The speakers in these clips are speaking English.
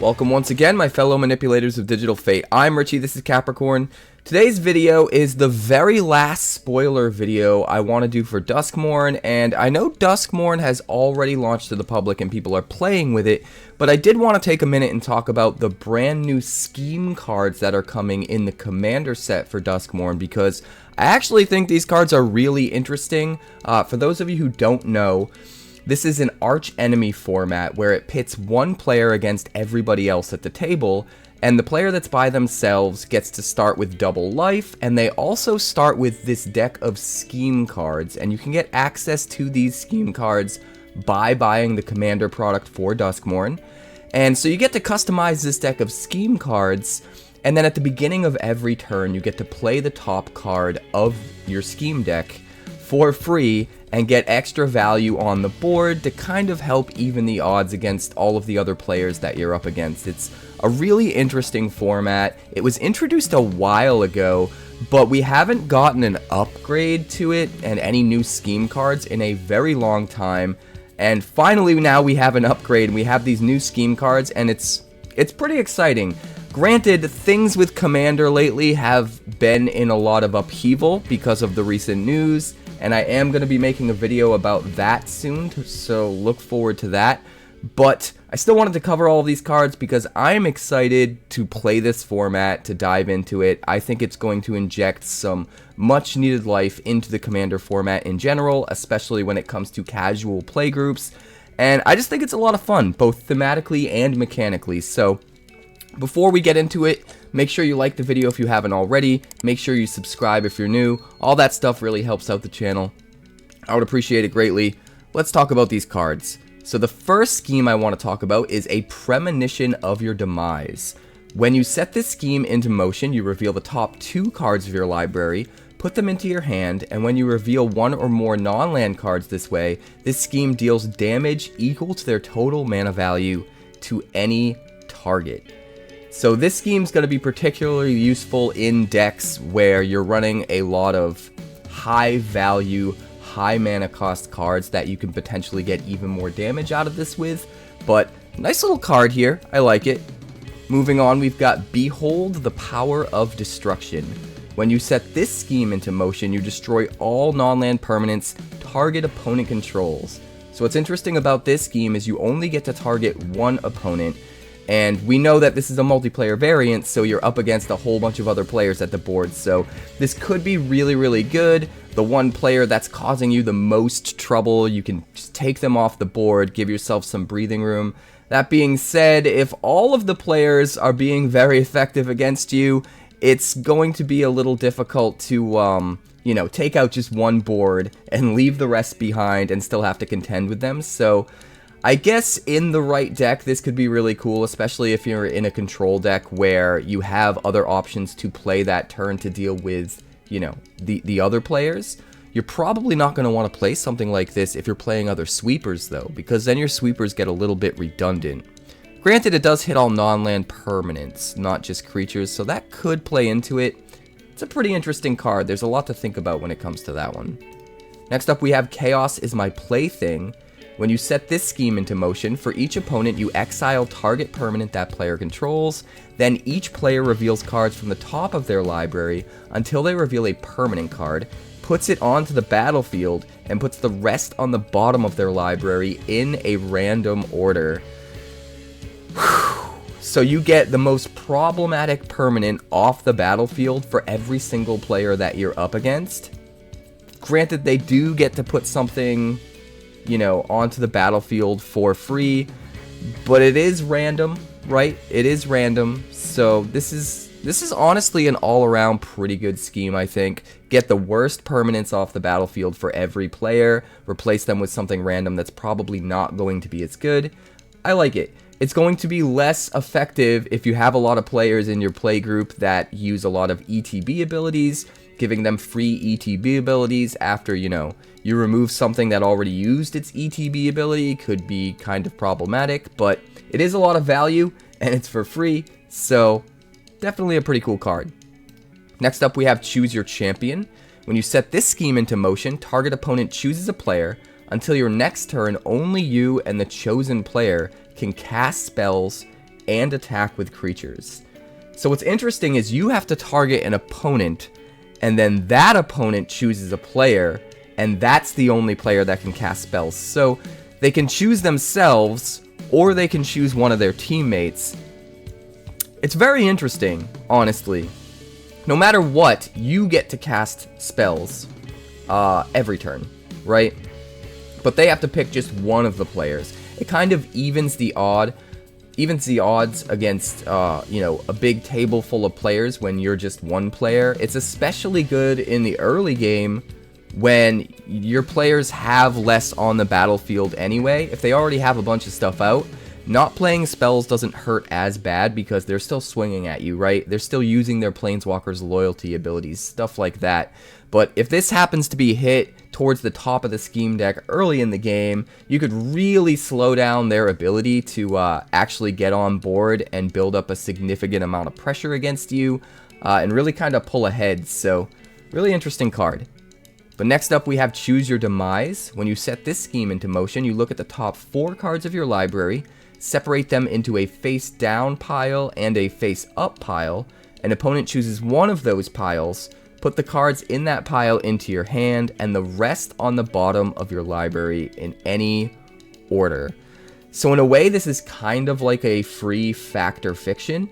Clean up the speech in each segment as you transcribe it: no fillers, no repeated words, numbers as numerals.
Welcome once again, my fellow manipulators of digital fate. I'm 𝐿𝐼𝐋𝐄, this is Capricorn. Today's video is the very last spoiler video I want to do for Duskmourn, and I know Duskmourn has already launched to the public and people are playing with it, but I did want to take a minute and talk about the brand new scheme cards that are coming in the Commander set for Duskmourn, because I actually think these cards are really interesting. For those of you who don't know, this is an Archenemy format where it pits one player against everybody else at the table, and the player that's by themselves gets to start with double life, and they also start with this deck of scheme cards, and you can get access to these scheme cards by buying the Commander product for Duskmourn. And so you get to customize this deck of scheme cards, and then at the beginning of every turn you get to play the top card of your scheme deck for free and get extra value on the board to kind of help even the odds against all of the other players that you're up against. It's a really interesting format. It was introduced a while ago, but we haven't gotten an upgrade to it and any new scheme cards in a very long time. And finally now we have an upgrade and we have these new scheme cards, and it's pretty exciting. Granted, things with Commander lately have been in a lot of upheaval because of the recent news, and I am going to be making a video about that soon, so look forward to that. But I still wanted to cover all of these cards because I'm excited to play this format, to dive into it. I think it's going to inject some much needed life into the Commander format in general, especially when it comes to casual play groups. And I just think it's a lot of fun, both thematically and mechanically. So before we get into it, make sure you like the video if you haven't already. Make sure you subscribe if you're new. All that stuff really helps out the channel. I would appreciate it greatly. Let's talk about these cards. So the first scheme I want to talk about is a Premonition of Your Demise. When you set this scheme into motion, you reveal the top 2 cards of your library, put them into your hand, and when you reveal 1 or more non-land cards this way, this scheme deals damage equal to their total mana value to any target. So this scheme is going to be particularly useful in decks where you're running a lot of high value, high mana cost cards that you can potentially get even more damage out of this with. But nice little card here, I like it. Moving on, we've got Behold the Power of Destruction. When you set this scheme into motion, you destroy all non-land permanents target opponent controls. So what's interesting about this scheme is you only get to target one opponent. And we know that this is a multiplayer variant, so you're up against a whole bunch of other players at the board. So this could be really, really good. The one player that's causing you the most trouble, you can just take them off the board, give yourself some breathing room. That being said, if all of the players are being very effective against you, it's going to be a little difficult to, take out just one board and leave the rest behind and still have to contend with them. So I guess in the right deck, this could be really cool, especially if you're in a control deck where you have other options to play that turn to deal with, the other players. You're probably not going to want to play something like this if you're playing other sweepers, though, because then your sweepers get a little bit redundant. Granted, it does hit all non-land permanents, not just creatures, so that could play into it. It's a pretty interesting card. There's a lot to think about when it comes to that one. Next up, we have Chaos is My Plaything. When you set this scheme into motion, for each opponent you exile target permanent that player controls, then each player reveals cards from the top of their library until they reveal a permanent card, puts it onto the battlefield, and puts the rest on the bottom of their library in a random order. So you get the most problematic permanent off the battlefield for every single player that you're up against. Granted, they do get to put something onto the battlefield for free, but it is random, right? It is random, so this is honestly an all-around pretty good scheme, I think. Get the worst permanents off the battlefield for every player, replace them with something random that's probably not going to be as good. I like it. It's going to be less effective if you have a lot of players in your play group that use a lot of ETB abilities. Giving them free ETB abilities after, you remove something that already used its ETB ability could be kind of problematic, but it is a lot of value and it's for free, so definitely a pretty cool card. Next up, we have Choose Your Champion. When you set this scheme into motion, target opponent chooses a player. Until your next turn, only you and the chosen player can cast spells and attack with creatures. So what's interesting is you have to target an opponent, and then that opponent chooses a player, and that's the only player that can cast spells. So they can choose themselves, or they can choose one of their teammates. It's very interesting, honestly. No matter what, you get to cast spells every turn, right? But they have to pick just one of the players. It kind of evens the odds against, you know, a big table full of players when you're just one player. It's especially good in the early game when your players have less on the battlefield anyway. If they already have a bunch of stuff out, not playing spells doesn't hurt as bad because they're still swinging at you, right? They're still using their Planeswalker's loyalty abilities, stuff like that. But if this happens to be hit towards the top of the scheme deck early in the game, you could really slow down their ability to actually get on board and build up a significant amount of pressure against you and really kind of pull ahead. So, really interesting card. But next up we have Choose Your Demise. When you set this scheme into motion, you look at the top 4 cards of your library, separate them into a face down pile and a face up pile. An opponent chooses one of those piles, put the cards in that pile into your hand, and the rest on the bottom of your library in any order. So in a way, this is kind of like a free fact or fiction.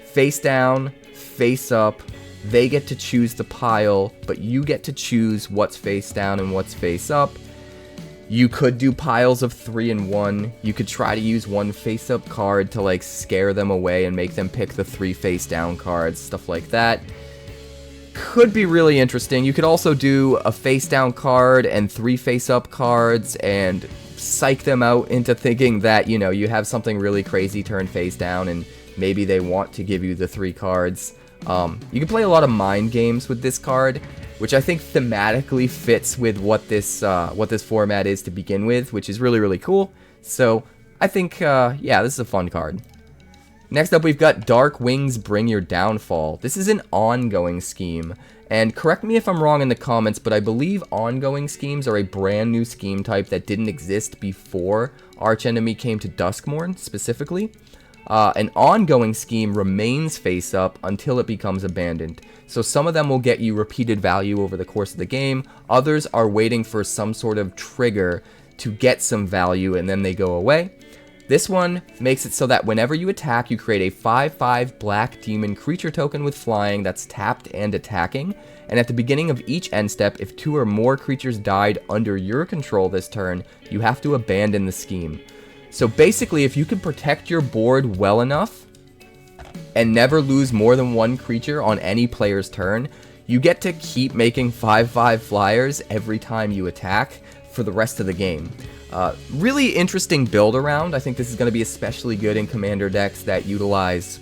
Face down, face up, they get to choose the pile, but you get to choose what's face down and what's face up. You could do piles of 3 and 1. You could try to use one face-up card to like scare them away and make them pick the 3 face-down cards, stuff like that. Could be really interesting. You could also do a face-down card and 3 face-up cards and psych them out into thinking that, you know, you have something really crazy turned face-down and maybe they want to give you the 3 cards. You can play a lot of mind games with this card, which I think thematically fits with what this format is to begin with, which is really, really cool. So I think, yeah, this is a fun card. Next up, we've got Dark Wings Bring Your Downfall. This is an ongoing scheme, and correct me if I'm wrong in the comments, but I believe ongoing schemes are a brand new scheme type that didn't exist before Archenemy came to Duskmourn specifically. An ongoing scheme remains face up until it becomes abandoned. So some of them will get you repeated value over the course of the game. Others are waiting for some sort of trigger to get some value and then they go away. This one makes it so that whenever you attack, you create a 5/5 black demon creature token with flying that's tapped and attacking. And at the beginning of each end step, if 2 or more creatures died under your control this turn, you have to abandon the scheme. So basically, if you can protect your board well enough and never lose more than 1 creature on any player's turn, you get to keep making 5/5 flyers every time you attack for the rest of the game. Really interesting build around. I think this is going to be especially good in commander decks that utilize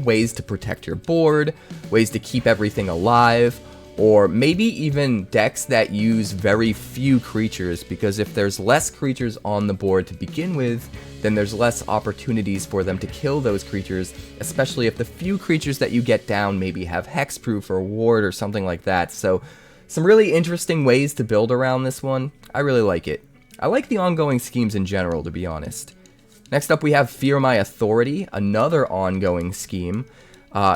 ways to protect your board, ways to keep everything alive, or maybe even decks that use very few creatures, because if there's less creatures on the board to begin with, then there's less opportunities for them to kill those creatures, especially if the few creatures that you get down maybe have hexproof or ward or something like that. So some really interesting ways to build around this one. I really like it. I like the ongoing schemes in general, to be honest. Next up we have Fear My Authority, another ongoing scheme.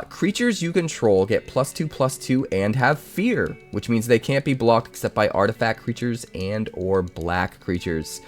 Creatures you control get +2/+2 and have fear, which means they can't be blocked except by artifact creatures and or black creatures.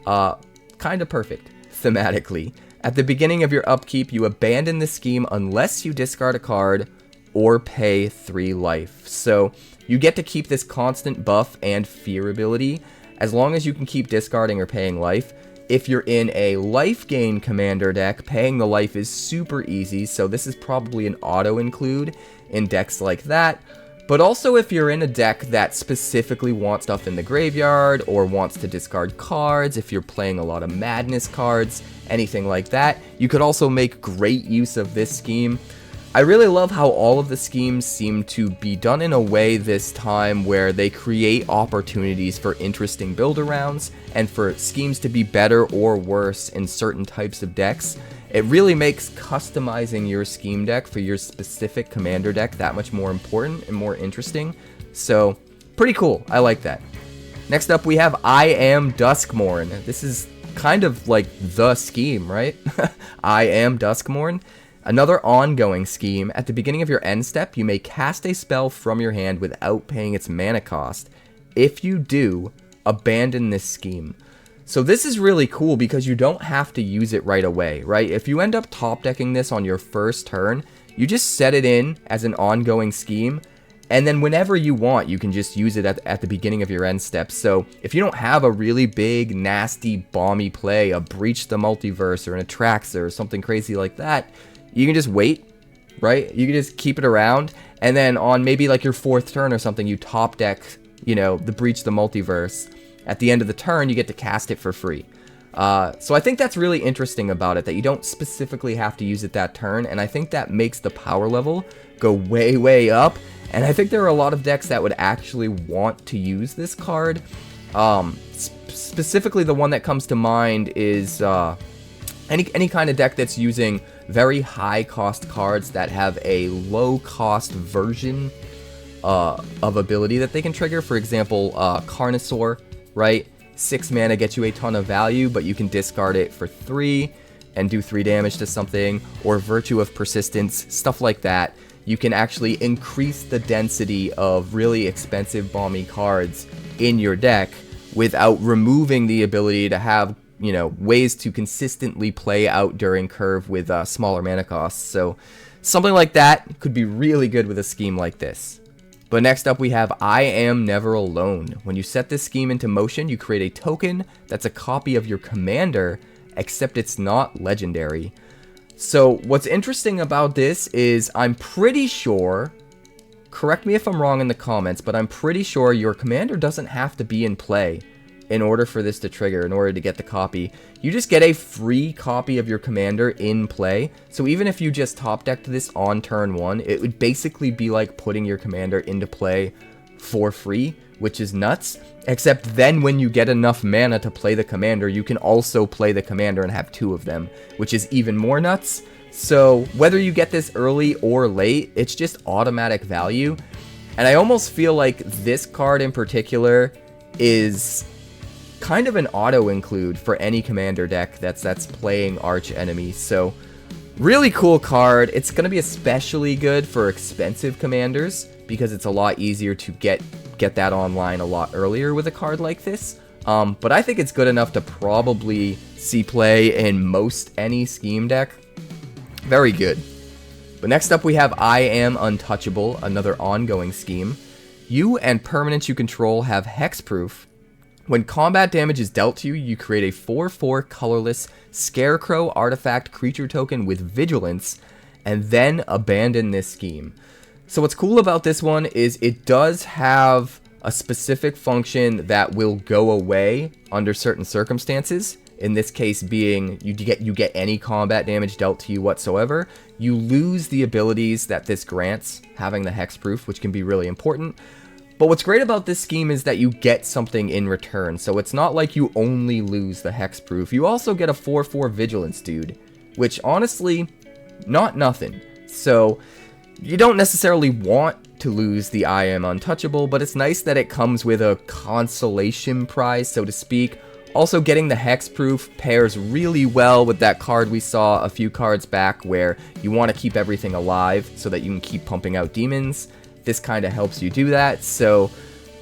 Kind of perfect, thematically. At the beginning of your upkeep, you abandon the scheme unless you discard a card or pay 3 life. So you get to keep this constant buff and fear ability as long as you can keep discarding or paying life. If you're in a life gain commander deck, paying the life is super easy, so this is probably an auto include in decks like that. But also if you're in a deck that specifically wants stuff in the graveyard or wants to discard cards, if you're playing a lot of madness cards, anything like that, you could also make great use of this scheme. I really love how all of the schemes seem to be done in a way this time where they create opportunities for interesting build-arounds and for schemes to be better or worse in certain types of decks. It really makes customizing your scheme deck for your specific commander deck that much more important and more interesting. So, pretty cool. I like that. Next up, we have I Am Duskmourn. This is kind of like the scheme, right? I am Duskmourn. Another ongoing scheme. At the beginning of your end step, you may cast a spell from your hand without paying its mana cost. If you do, abandon this scheme. So this is really cool because you don't have to use it right away, right? If you end up top decking this on your first turn, you just set it in as an ongoing scheme, and then whenever you want, you can just use it at the beginning of your end step. So if you don't have a really big, nasty, bomby play, a Breach the Multiverse or an Atraxa or something crazy like that, you can just wait, right? You can just keep it around, and then on maybe like your 4th turn or something, you top deck, you know, the Breach the Multiverse. At the end of the turn, you get to cast it for free. So I think that's really interesting about it, that you don't specifically have to use it that turn, and I think that makes the power level go way, way up, and I think there are a lot of decks that would actually want to use this card. Specifically, the one that comes to mind is any kind of deck that's using very high cost cards that have a low cost version of ability that they can trigger. For example, Carnosaur, right? 6 mana gets you a ton of value, but you can discard it for 3 and do 3 damage to something, or Virtue of Persistence, stuff like that. You can actually increase the density of really expensive bomby cards in your deck without removing the ability to have, you know, ways to consistently play out during curve with smaller mana costs. So something like that could be really good with a scheme like this. But next up we have I Am Never Alone. When you set this scheme into motion, you create a token that's a copy of your commander, except it's not legendary. So what's interesting about this is I'm pretty sure, correct me if I'm wrong in the comments, but I'm pretty sure your commander doesn't have to be in play in order for this to trigger, in order to get the copy. You just get a free copy of your commander in play. So even if you just top decked this on turn 1, it would basically be like putting your commander into play for free, which is nuts. Except then when you get enough mana to play the commander, you can also play the commander and have 2 of them, which is even more nuts. So whether you get this early or late, it's just automatic value. And I almost feel like this card in particular is kind of an auto include for any commander deck that's playing Archenemy. So really cool card. It's going to be especially good for expensive commanders because it's a lot easier to get that online a lot earlier with a card like this. But I think it's good enough to probably see play in most any scheme deck. Very good. But next up we have I Am Untouchable, another ongoing scheme. You and permanents you control have hexproof. When combat damage is dealt to you, you create a 4/4 colorless Scarecrow artifact creature token with Vigilance, and then abandon this scheme. So what's cool about this one is it does have a specific function that will go away under certain circumstances. In this case being, you get any combat damage dealt to you whatsoever. You lose the abilities that this grants, having the hexproof, which can be really important. But what's great about this scheme is that you get something in return, so it's not like you only lose the hexproof. You also get a 4/4 Vigilance dude, which honestly, not nothing. So you don't necessarily want to lose the I Am Untouchable, but it's nice that it comes with a consolation prize, so to speak. Also, getting the hexproof pairs really well with that card we saw a few cards back where you want to keep everything alive so that you can keep pumping out demons. This kind of helps you do that, so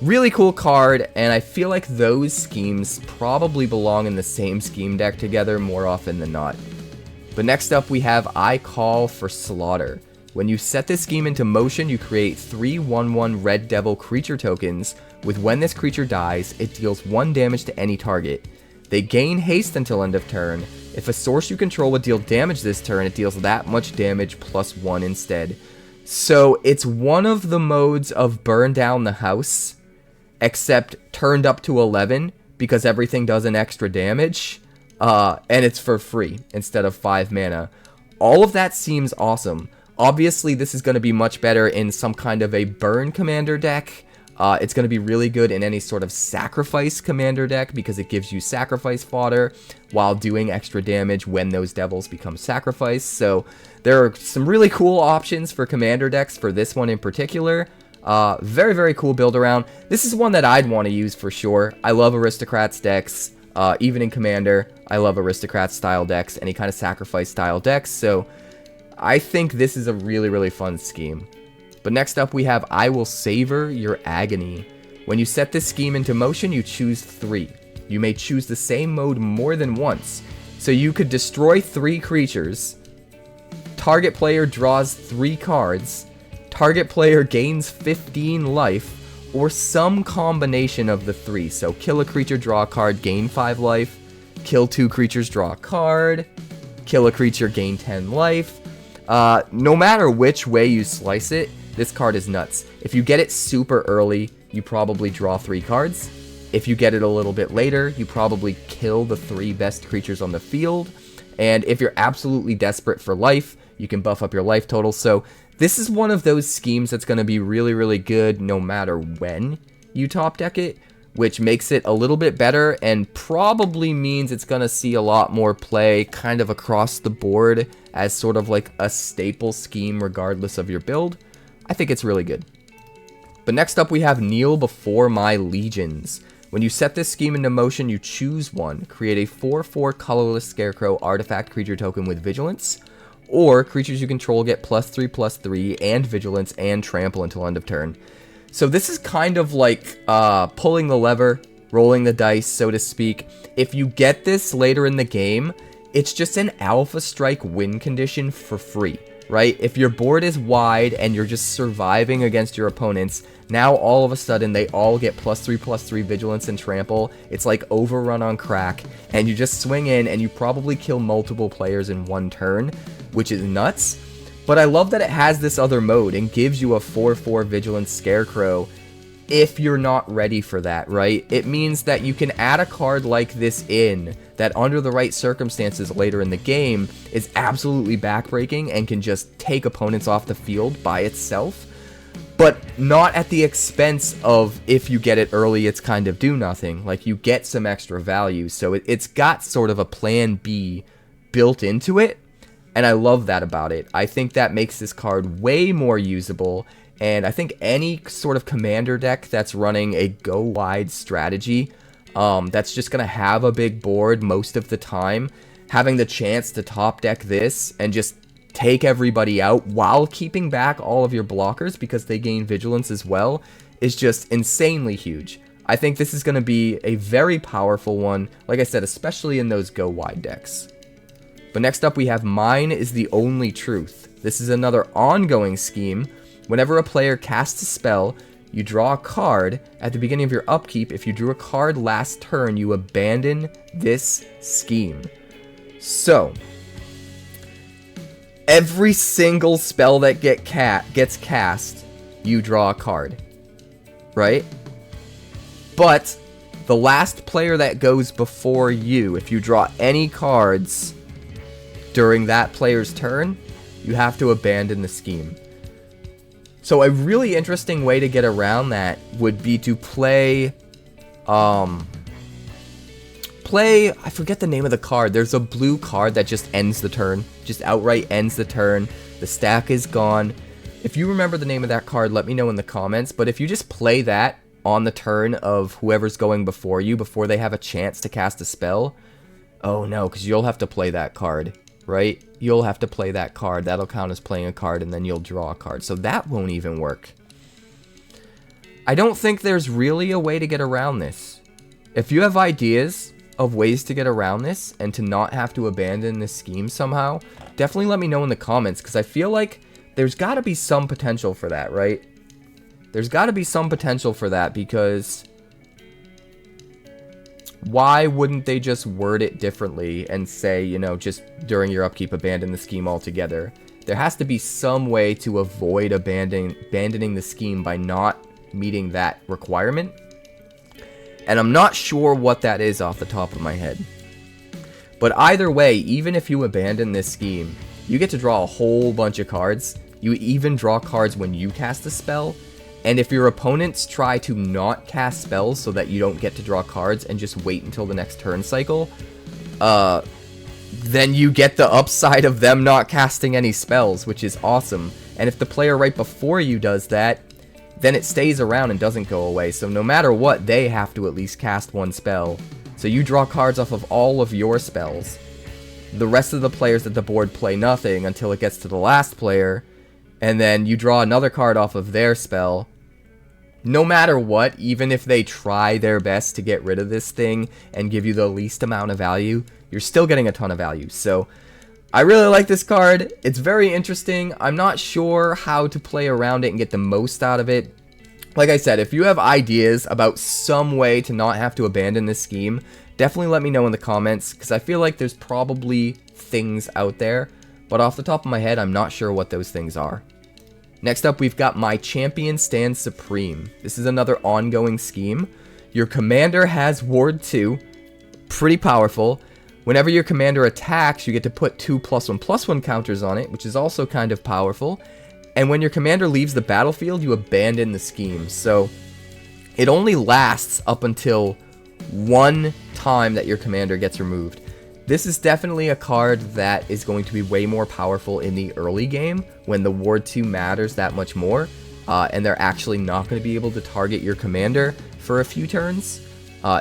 really cool card, and I feel like those schemes probably belong in the same scheme deck together more often than not. But next up we have I Call for Slaughter. When you set this scheme into motion, you create 3 1/1 Red Devil creature tokens, with when this creature dies, it deals 1 damage to any target. They gain haste until end of turn. If a source you control would deal damage this turn, it deals that much damage plus 1 instead. So it's one of the modes of Burn Down the House, except turned up to 11 because everything does an extra damage, and it's for free instead of 5 mana. All of that seems awesome. Obviously, this is going to be much better in some kind of a burn commander deck. It's going to be really good in any sort of sacrifice commander deck because it gives you sacrifice fodder while doing extra damage when those devils become sacrificed. So there are some really cool options for commander decks for this one in particular. Very, very cool build around. This is one that I'd want to use for sure. I love aristocrats decks. Even in Commander, I love Aristocrat style decks, any kind of sacrifice style decks, so I think this is a really, really fun scheme. But next up we have I Will Savor Your Agony. When you set this scheme into motion, you choose 3. You may choose the same mode more than once, so you could destroy 3 creatures, target player draws 3 cards, target player gains 15 life, or some combination of the 3. So kill a creature, draw a card, gain 5 life, kill 2 creatures, draw a card, kill a creature, gain 10 life. No matter which way you slice it, this card is nuts. If you get it super early, you probably draw 3 cards. If you get it a little bit later, you probably kill the 3 best creatures on the field. And if you're absolutely desperate for life, you can buff up your life total. So this is one of those schemes that's going to be really, really good no matter when you top deck it, which makes it a little bit better and probably means it's going to see a lot more play kind of across the board as sort of like a staple scheme regardless of your build. I think it's really good. But next up we have Kneel Before My Legions. When you set this scheme into motion, you choose 1. Create a 4/4 colorless Scarecrow artifact creature token with Vigilance. Or creatures you control get +3/+3 and Vigilance and Trample until end of turn. So this is kind of like pulling the lever, rolling the dice, so to speak. If you get this later in the game, it's just an Alpha Strike win condition for free, right? If your board is wide and you're just surviving against your opponents, now all of a sudden they all get +3/+3 Vigilance and Trample. It's like Overrun on crack, and you just swing in and you probably kill multiple players in one turn, which is nuts. But I love that it has this other mode and gives you a 4/4 Vigilance Scarecrow if you're not ready for that, right? It means that you can add a card like this in that under the right circumstances later in the game is absolutely backbreaking and can just take opponents off the field by itself, but not at the expense of if you get it early, it's kind of do nothing. Like, you get some extra value, so it's got sort of a plan B built into it. And I love that about it. I think that makes this card way more usable, and I think any sort of commander deck that's running a go wide strategy, that's just going to have a big board most of the time, having the chance to top deck this and just take everybody out while keeping back all of your blockers because they gain Vigilance as well is just insanely huge. I think this is going to be a very powerful one, like I said, especially in those go wide decks. But next up we have Mine is the Only Truth. This is another ongoing scheme. Whenever a player casts a spell, you draw a card. At the beginning of your upkeep, if you drew a card last turn, you abandon this scheme. So, every single spell that gets cast, you draw a card, right? But the last player that goes before you, if you draw any cards during that player's turn, you have to abandon the scheme. So a really interesting way to get around that would be to play, I forget the name of the card. There's a blue card that just ends the turn, just outright ends the turn. The stack is gone. If you remember the name of that card, let me know in the comments. But if you just play that on the turn of whoever's going before you, before they have a chance to cast a spell, oh no, because you'll have to play that card. Right? You'll have to play that card. That'll count as playing a card, and then you'll draw a card. So that won't even work. I don't think there's really a way to get around this. If you have ideas of ways to get around this and to not have to abandon this scheme somehow, definitely let me know in the comments, because I feel like there's got to be some potential for that, right? There's got to be some potential for that, because why wouldn't they just word it differently and say, you know, just during your upkeep, abandon the scheme altogether? There has to be some way to avoid abandoning the scheme by not meeting that requirement. And I'm not sure what that is off the top of my head. But either way, even if you abandon this scheme, you get to draw a whole bunch of cards. You even draw cards when you cast a spell. And if your opponents try to not cast spells so that you don't get to draw cards and just wait until the next turn cycle, then you get the upside of them not casting any spells, which is awesome. And if the player right before you does that, then it stays around and doesn't go away. So no matter what, they have to at least cast one spell So you draw cards off of all of your spells. The rest of the players at the board play nothing until it gets to the last player, and then you draw another card off of their spell. No matter what, even if they try their best to get rid of this thing and give you the least amount of value, you're still getting a ton of value. So I really like this card. It's very interesting. I'm not sure how to play around it and get the most out of it. Like I said, if you have ideas about some way to not have to abandon this scheme, definitely let me know in the comments, because I feel like there's probably things out there, but off the top of my head, I'm not sure what those things are. Next up, we've got My Champion Stands Supreme. This is another ongoing scheme. Your commander has Ward 2, pretty powerful. Whenever your commander attacks, you get to put 2 +1/+1 counters on it, which is also kind of powerful. And when your commander leaves the battlefield, you abandon the scheme. So it only lasts up until one time that your commander gets removed. This is definitely a card that is going to be way more powerful in the early game when the Ward 2 matters that much more, and they're actually not going to be able to target your commander for a few turns.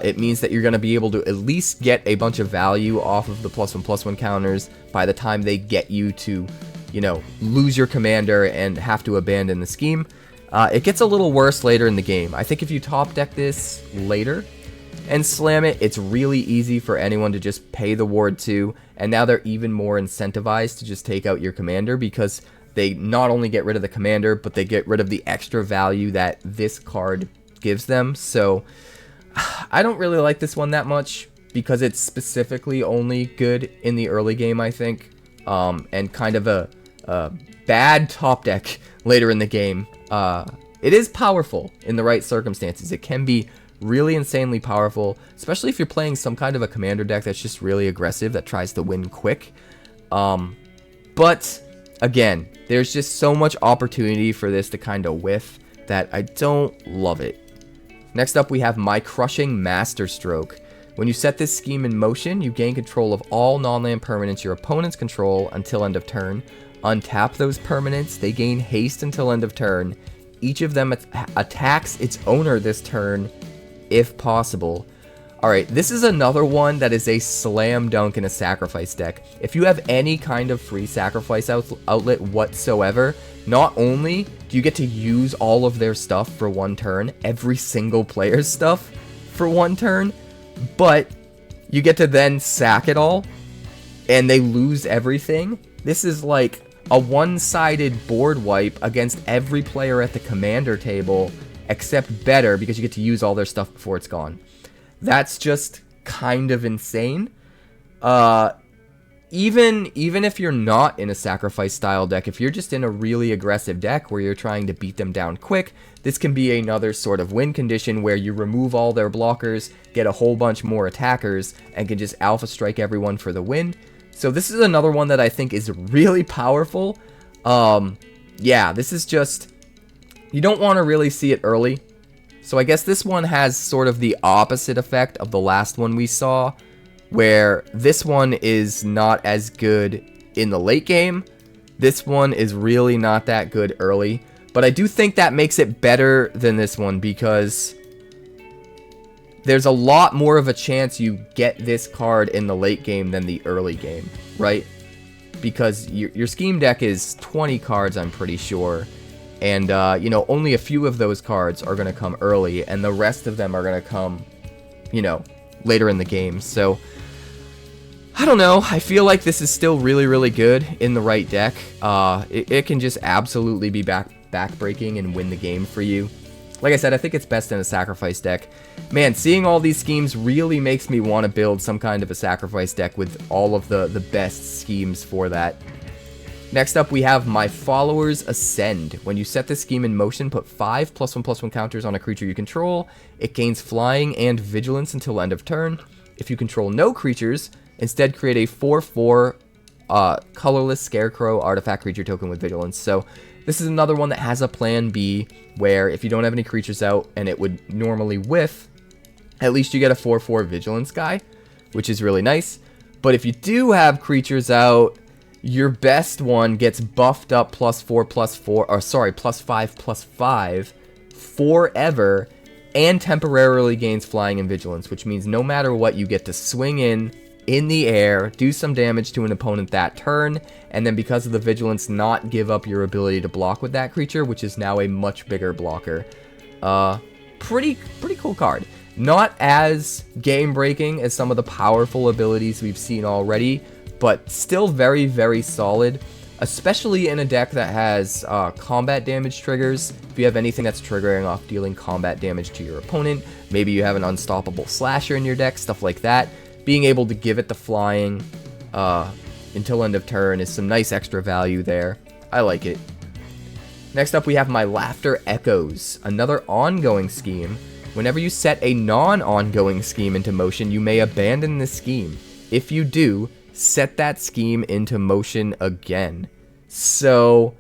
It means that you're going to be able to at least get a bunch of value off of the +1/+1 counters by the time they get you to, you know, lose your commander and have to abandon the scheme. It gets a little worse later in the game. I think if you top deck this later and slam it, it's really easy for anyone to just pay the Ward 2, and now they're even more incentivized to just take out your commander, because they not only get rid of the commander, but they get rid of the extra value that this card gives them. So I don't really like this one that much, because it's specifically only good in the early game, I think, and kind of a bad top deck later in the game. It is powerful in the right circumstances. It can be really insanely powerful, especially if you're playing some kind of a commander deck that's just really aggressive, that tries to win quick. But again, there's just so much opportunity for this to kind of whiff that I don't love it. Next up, we have My Crushing Masterstroke. When you set this scheme in motion, you gain control of all non-land permanents your opponents control until end of turn. Untap those permanents, they gain haste until end of turn. Each of them attacks its owner this turn, if possible. Alright, this is another one that is a slam dunk in a sacrifice deck. If you have any kind of free sacrifice outlet whatsoever, not only do you get to use all of their stuff for one turn, every single player's stuff for one turn, but you get to then sack it all, and they lose everything. This is like a one-sided board wipe against every player at the commander table, except better, because you get to use all their stuff before it's gone. That's just kind of insane. Even if you're not in a sacrifice style deck, if you're just in a really aggressive deck where you're trying to beat them down quick, this can be another sort of win condition where you remove all their blockers, get a whole bunch more attackers, and can just alpha strike everyone for the win. So this is another one that I think is really powerful. Yeah, this is just, you don't want to really see it early. So I guess this one has sort of the opposite effect of the last one we saw, where this one is not as good in the late game. This one is really not that good early, but I do think that makes it better than this one, because there's a lot more of a chance you get this card in the late game than the early game, right? Because your scheme deck is 20 cards, I'm pretty sure, and you know, only a few of those cards are going to come early, and the rest of them are going to come, you know, later in the game. So I don't know, I feel like this is still really, really good in the right deck. It can just absolutely be backbreaking and win the game for you. Like I said, I think it's best in a sacrifice deck. Man, seeing all these schemes really makes me want to build some kind of a sacrifice deck with all of the best schemes for that. Next up, we have My Followers Ascend. When you set this scheme in motion, put 5 +1/+1 counters on a creature you control. It gains flying and vigilance until end of turn. If you control no creatures, instead create a 4/4 colorless scarecrow artifact creature token with vigilance. So this is another one that has a plan B, where if you don't have any creatures out and it would normally whiff, at least you get a 4/4 vigilance guy, which is really nice. But if you do have creatures out, your best one gets buffed up +4/+4, or sorry, +5/+5 forever, and temporarily gains flying and vigilance, which means no matter what, you get to swing in the air, do some damage to an opponent that turn, and then because of the vigilance, not give up your ability to block with that creature, which is now a much bigger blocker. Pretty cool card. Not as game-breaking as some of the powerful abilities we've seen already, but still very, very solid, especially in a deck that has combat damage triggers. If you have anything that's triggering off dealing combat damage to your opponent, maybe you have an unstoppable slasher in your deck, stuff like that. Being able to give it the flying until end of turn is some nice extra value there. I like it. Next up, we have my Laughter Echoes, another ongoing scheme. Whenever you set a non-ongoing scheme into motion, you may abandon the scheme. If you do, set that scheme into motion again. So,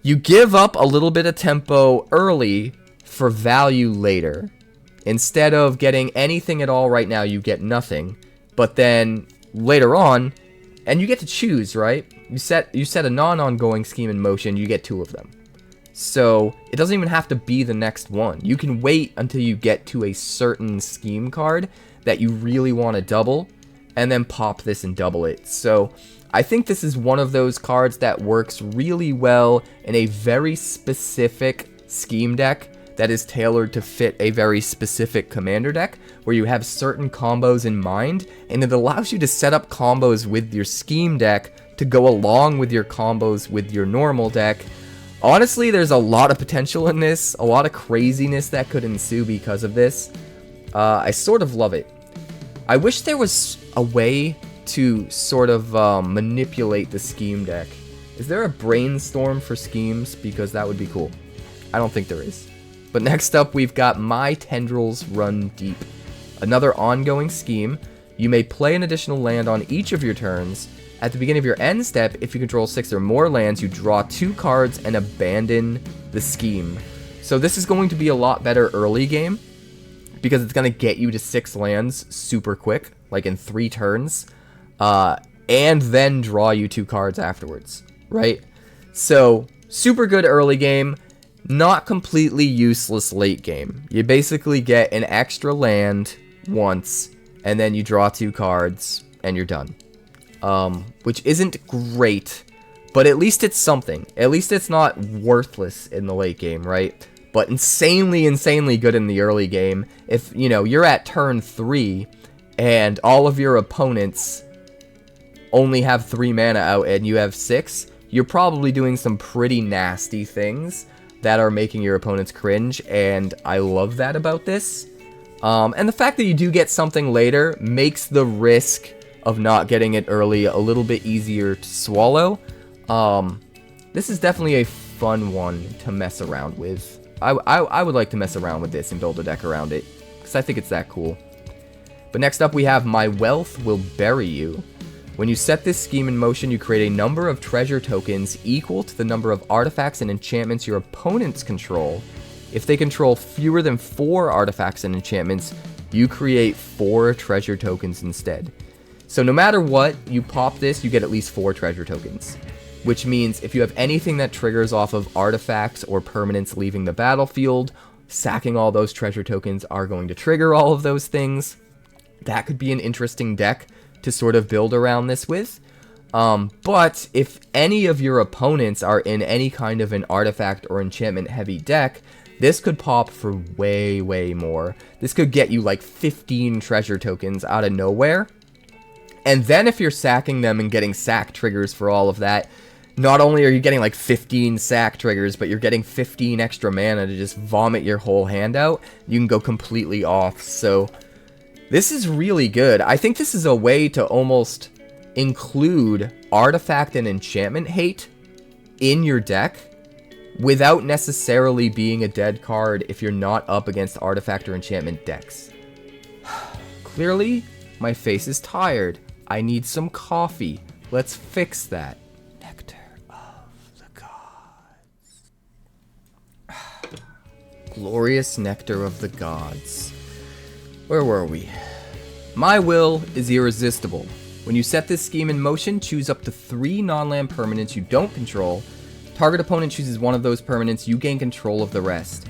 you give up a little bit of tempo early for value later. Instead of getting anything at all right now, you get nothing. But then, later on, and you get to choose, right? You set a non-ongoing scheme in motion, you get 2 of them. So, it doesn't even have to be the next one. You can wait until you get to a certain scheme card that you really want to double, and then pop this and double it. So, I think this is one of those cards that works really well in a very specific scheme deck that is tailored to fit a very specific commander deck, where you have certain combos in mind, and it allows you to set up combos with your scheme deck to go along with your combos with your normal deck. Honestly, there's a lot of potential in this, a lot of craziness that could ensue because of this. I sort of love it. I wish there was a way to sort of manipulate the scheme deck. Is there a brainstorm for schemes? Because that would be cool. I don't think there is. But next up, we've got My Tendrils Run Deep. Another ongoing scheme. You may play an additional land on each of your turns. At the beginning of your end step, if you control 6 or more lands, you draw 2 cards and abandon the scheme. So this is going to be a lot better early game, because it's going to get you to 6 lands super quick, like in 3 turns, and then draw you 2 cards afterwards, right? So, super good early game, not completely useless late game. You basically get an extra land once, and then you draw 2 cards, and you're done. Which isn't great, but at least it's something. At least it's not worthless in the late game, right? But insanely good in the early game. If, you know, you're at turn 3, and all of your opponents only have 3 mana out and you have 6, you're probably doing some pretty nasty things that are making your opponents cringe, and I love that about this. And the fact that you do get something later makes the risk of not getting it early a little bit easier to swallow. This is definitely a fun one to mess around with. I would like to mess around with this and build a deck around it, because I think it's that cool. But next up, we have My Wealth Will Bury You. When you set this scheme in motion, you create a number of treasure tokens equal to the number of artifacts and enchantments your opponents control. If they control fewer than 4 artifacts and enchantments, you create 4 treasure tokens instead. So no matter what, you pop this, you get at least 4 treasure tokens. Which means if you have anything that triggers off of artifacts or permanents leaving the battlefield, sacking all those treasure tokens are going to trigger all of those things. That could be an interesting deck to sort of build around this with. But if any of your opponents are in any kind of an artifact or enchantment heavy deck, this could pop for way more. This could get you like 15 treasure tokens out of nowhere. And then if you're sacking them and getting sack triggers for all of that, not only are you getting like 15 sack triggers, but you're getting 15 extra mana to just vomit your whole hand out. You can go completely off. So this is really good. I think this is a way to almost include artifact and enchantment hate in your deck without necessarily being a dead card if you're not up against artifact or enchantment decks. Clearly, my face is tired. I need some coffee. Let's fix that. Nectar of the Gods. Glorious nectar of the gods. Where were we? My will is irresistible. When you set this scheme in motion, choose up to 3 non-land permanents you don't control. Target opponent chooses one of those permanents, you gain control of the rest.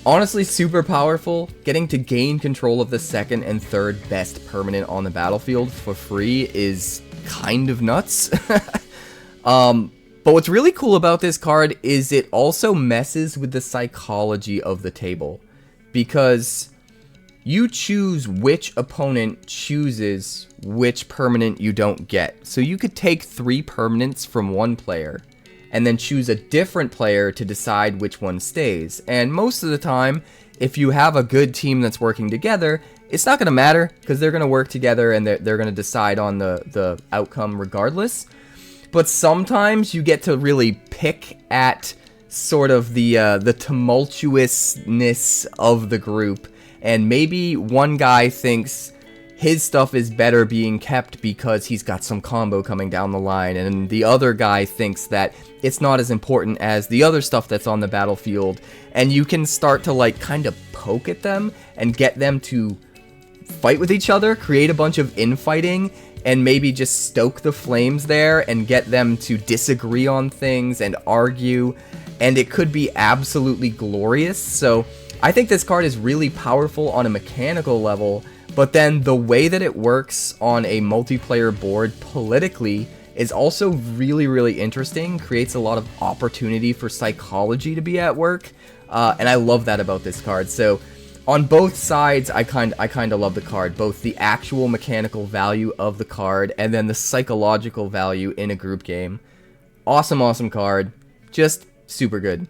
Honestly, super powerful. Getting to gain control of the second and third best permanent on the battlefield for free is kind of nuts. But what's really cool about this card is it also messes with the psychology of the table, because you choose which opponent chooses which permanent you don't get. So you could take 3 permanents from one player and then choose a different player to decide which one stays. And most of the time, if you have a good team that's working together, it's not going to matter, because they're going to work together and they're going to decide on the outcome regardless. But sometimes you get to really pick at sort of the tumultuousness of the group, and maybe one guy thinks his stuff is better being kept because he's got some combo coming down the line, and the other guy thinks that it's not as important as the other stuff that's on the battlefield, and you can start to like kind of poke at them and get them to fight with each other, create a bunch of infighting, and maybe just stoke the flames there and get them to disagree on things and argue, and it could be absolutely glorious. So I think this card is really powerful on a mechanical level, but then the way that it works on a multiplayer board politically is also really, really interesting, creates a lot of opportunity for psychology to be at work, and I love that about this card. So on both sides, I kind of love the card, both the actual mechanical value of the card and then the psychological value in a group game. Awesome, awesome card. Just super good.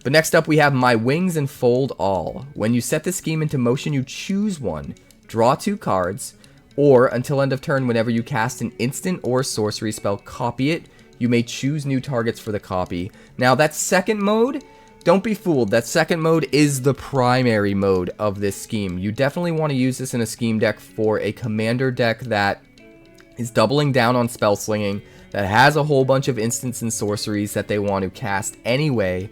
But next up, we have My Wings and Fold All. When you set the scheme into motion, you choose one, draw 2 cards, or until end of turn, whenever you cast an instant or sorcery spell, copy it. You may choose new targets for the copy. Now, that second mode, don't be fooled. That second mode is the primary mode of this scheme. You definitely want to use this in a scheme deck for a commander deck that is doubling down on spell slinging, that has a whole bunch of instants and sorceries that they want to cast anyway,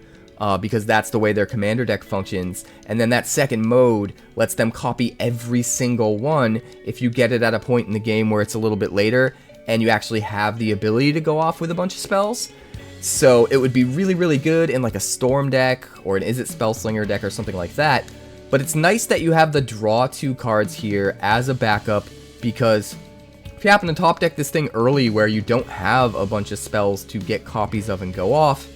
because that's the way their commander deck functions. And then that second mode lets them copy every single one if you get it at a point in the game where it's a little bit later and you actually have the ability to go off with a bunch of spells. So it would be really, really good in like a Storm deck or an Is It Spellslinger deck or something like that. But it's nice that you have the draw 2 cards here as a backup, because if you happen to top deck this thing early where you don't have a bunch of spells to get copies of and go off,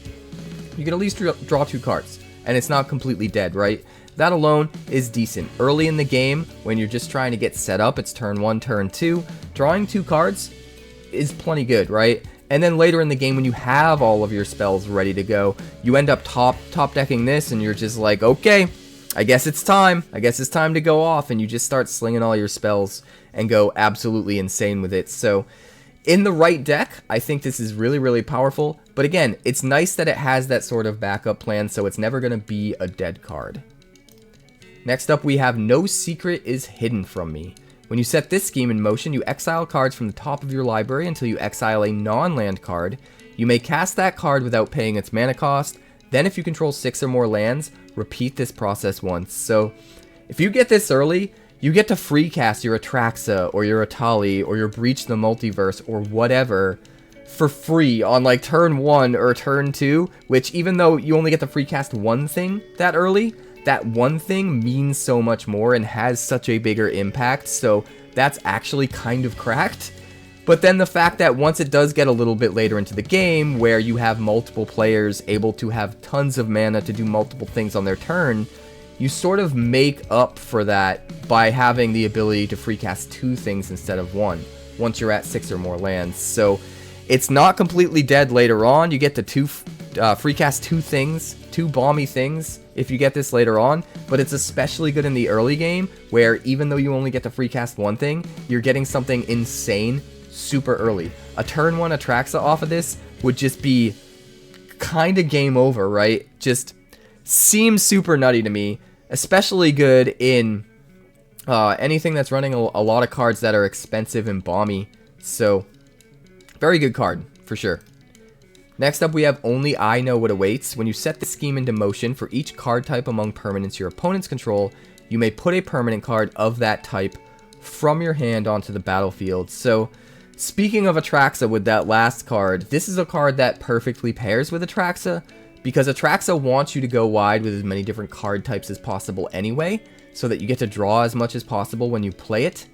you can at least draw 2 cards, and it's not completely dead, right? That alone is decent. Early in the game, when you're just trying to get set up, it's turn 1, turn 2, drawing 2 cards is plenty good, right? And then later in the game, when you have all of your spells ready to go, you end up top decking this, and you're just like, okay, I guess it's time. I guess it's time to go off, and you just start slinging all your spells and go absolutely insane with it. So in the right deck, I think this is really, really powerful. But again, it's nice that it has that sort of backup plan, so it's never going to be a dead card. Next up, we have No Secret is Hidden from Me. When you set this scheme in motion, you exile cards from the top of your library until you exile a non-land card. You may cast that card without paying its mana cost. Then if you control 6 or more lands, repeat this process once. So if you get this early, you get to free cast your Atraxa or your Atali or your Breach the Multiverse or whatever for free on like turn 1 or turn 2, which even though you only get to free cast one thing that early, that one thing means so much more and has such a bigger impact, so that's actually kind of cracked. But then the fact that once it does get a little bit later into the game, where you have multiple players able to have tons of mana to do multiple things on their turn, you sort of make up for that by having the ability to free cast 2 things instead of 1, once you're at 6 or more lands. So it's not completely dead later on. You get to free cast 2 things, 2 bomby things if you get this later on, but it's especially good in the early game, where even though you only get to free cast 1 thing, you're getting something insane super early. A turn 1 Atraxa off of this would just be kind of game over, right? Just seems super nutty to me, especially good in anything that's running a lot of cards that are expensive and bomby. So very good card for sure. Next up, we have Only I Know What Awaits. When you set the scheme into motion, for each card type among permanents your opponents control, you may put a permanent card of that type from your hand onto the battlefield. So, speaking of Atraxa with that last card, this is a card that perfectly pairs with Atraxa, because Atraxa wants you to go wide with as many different card types as possible anyway, so that you get to draw as much as possible when you play it.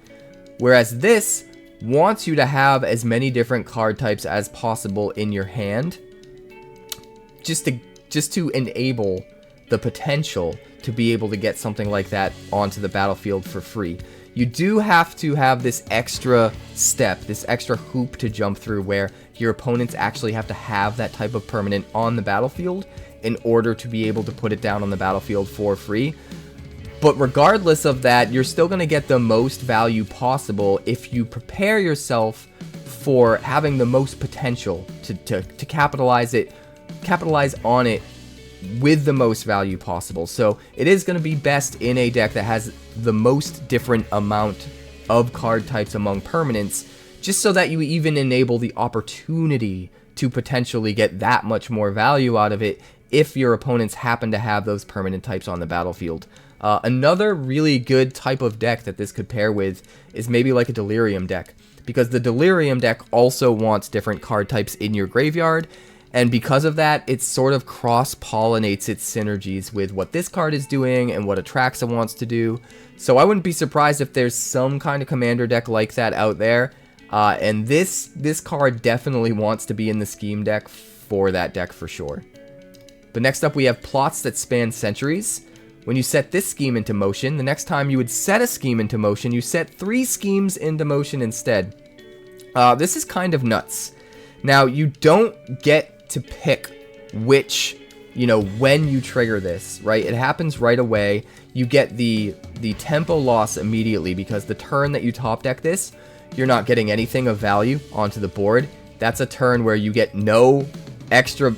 Whereas this wants you to have as many different card types as possible in your hand, just to enable the potential to be able to get something like that onto the battlefield for free. You do have to have this extra step, this extra hoop to jump through, where your opponents actually have to have that type of permanent on the battlefield in order to be able to put it down on the battlefield for free. But regardless of that, you're still going to get the most value possible if you prepare yourself for having the most potential to capitalize on it with the most value possible. So it is going to be best in a deck that has the most different amount of card types among permanents, just so that you even enable the opportunity to potentially get that much more value out of it if your opponents happen to have those permanent types on the battlefield. Another really good type of deck that this could pair with is maybe like a Delirium deck, because the Delirium deck also wants different card types in your graveyard, and because of that, it sort of cross-pollinates its synergies with what this card is doing and what Atraxa wants to do. So I wouldn't be surprised if there's some kind of commander deck like that out there. And this card definitely wants to be in the scheme deck for that deck for sure. But next up, we have Plots That Span Centuries. When you set this scheme into motion, the next time you would set a scheme into motion, you set 3 schemes into motion instead. This is kind of nuts. Now, you don't get to pick which, when you trigger this, right? It happens right away. You get the tempo loss immediately, because the turn that you top deck this, you're not getting anything of value onto the board. That's a turn where you get no extra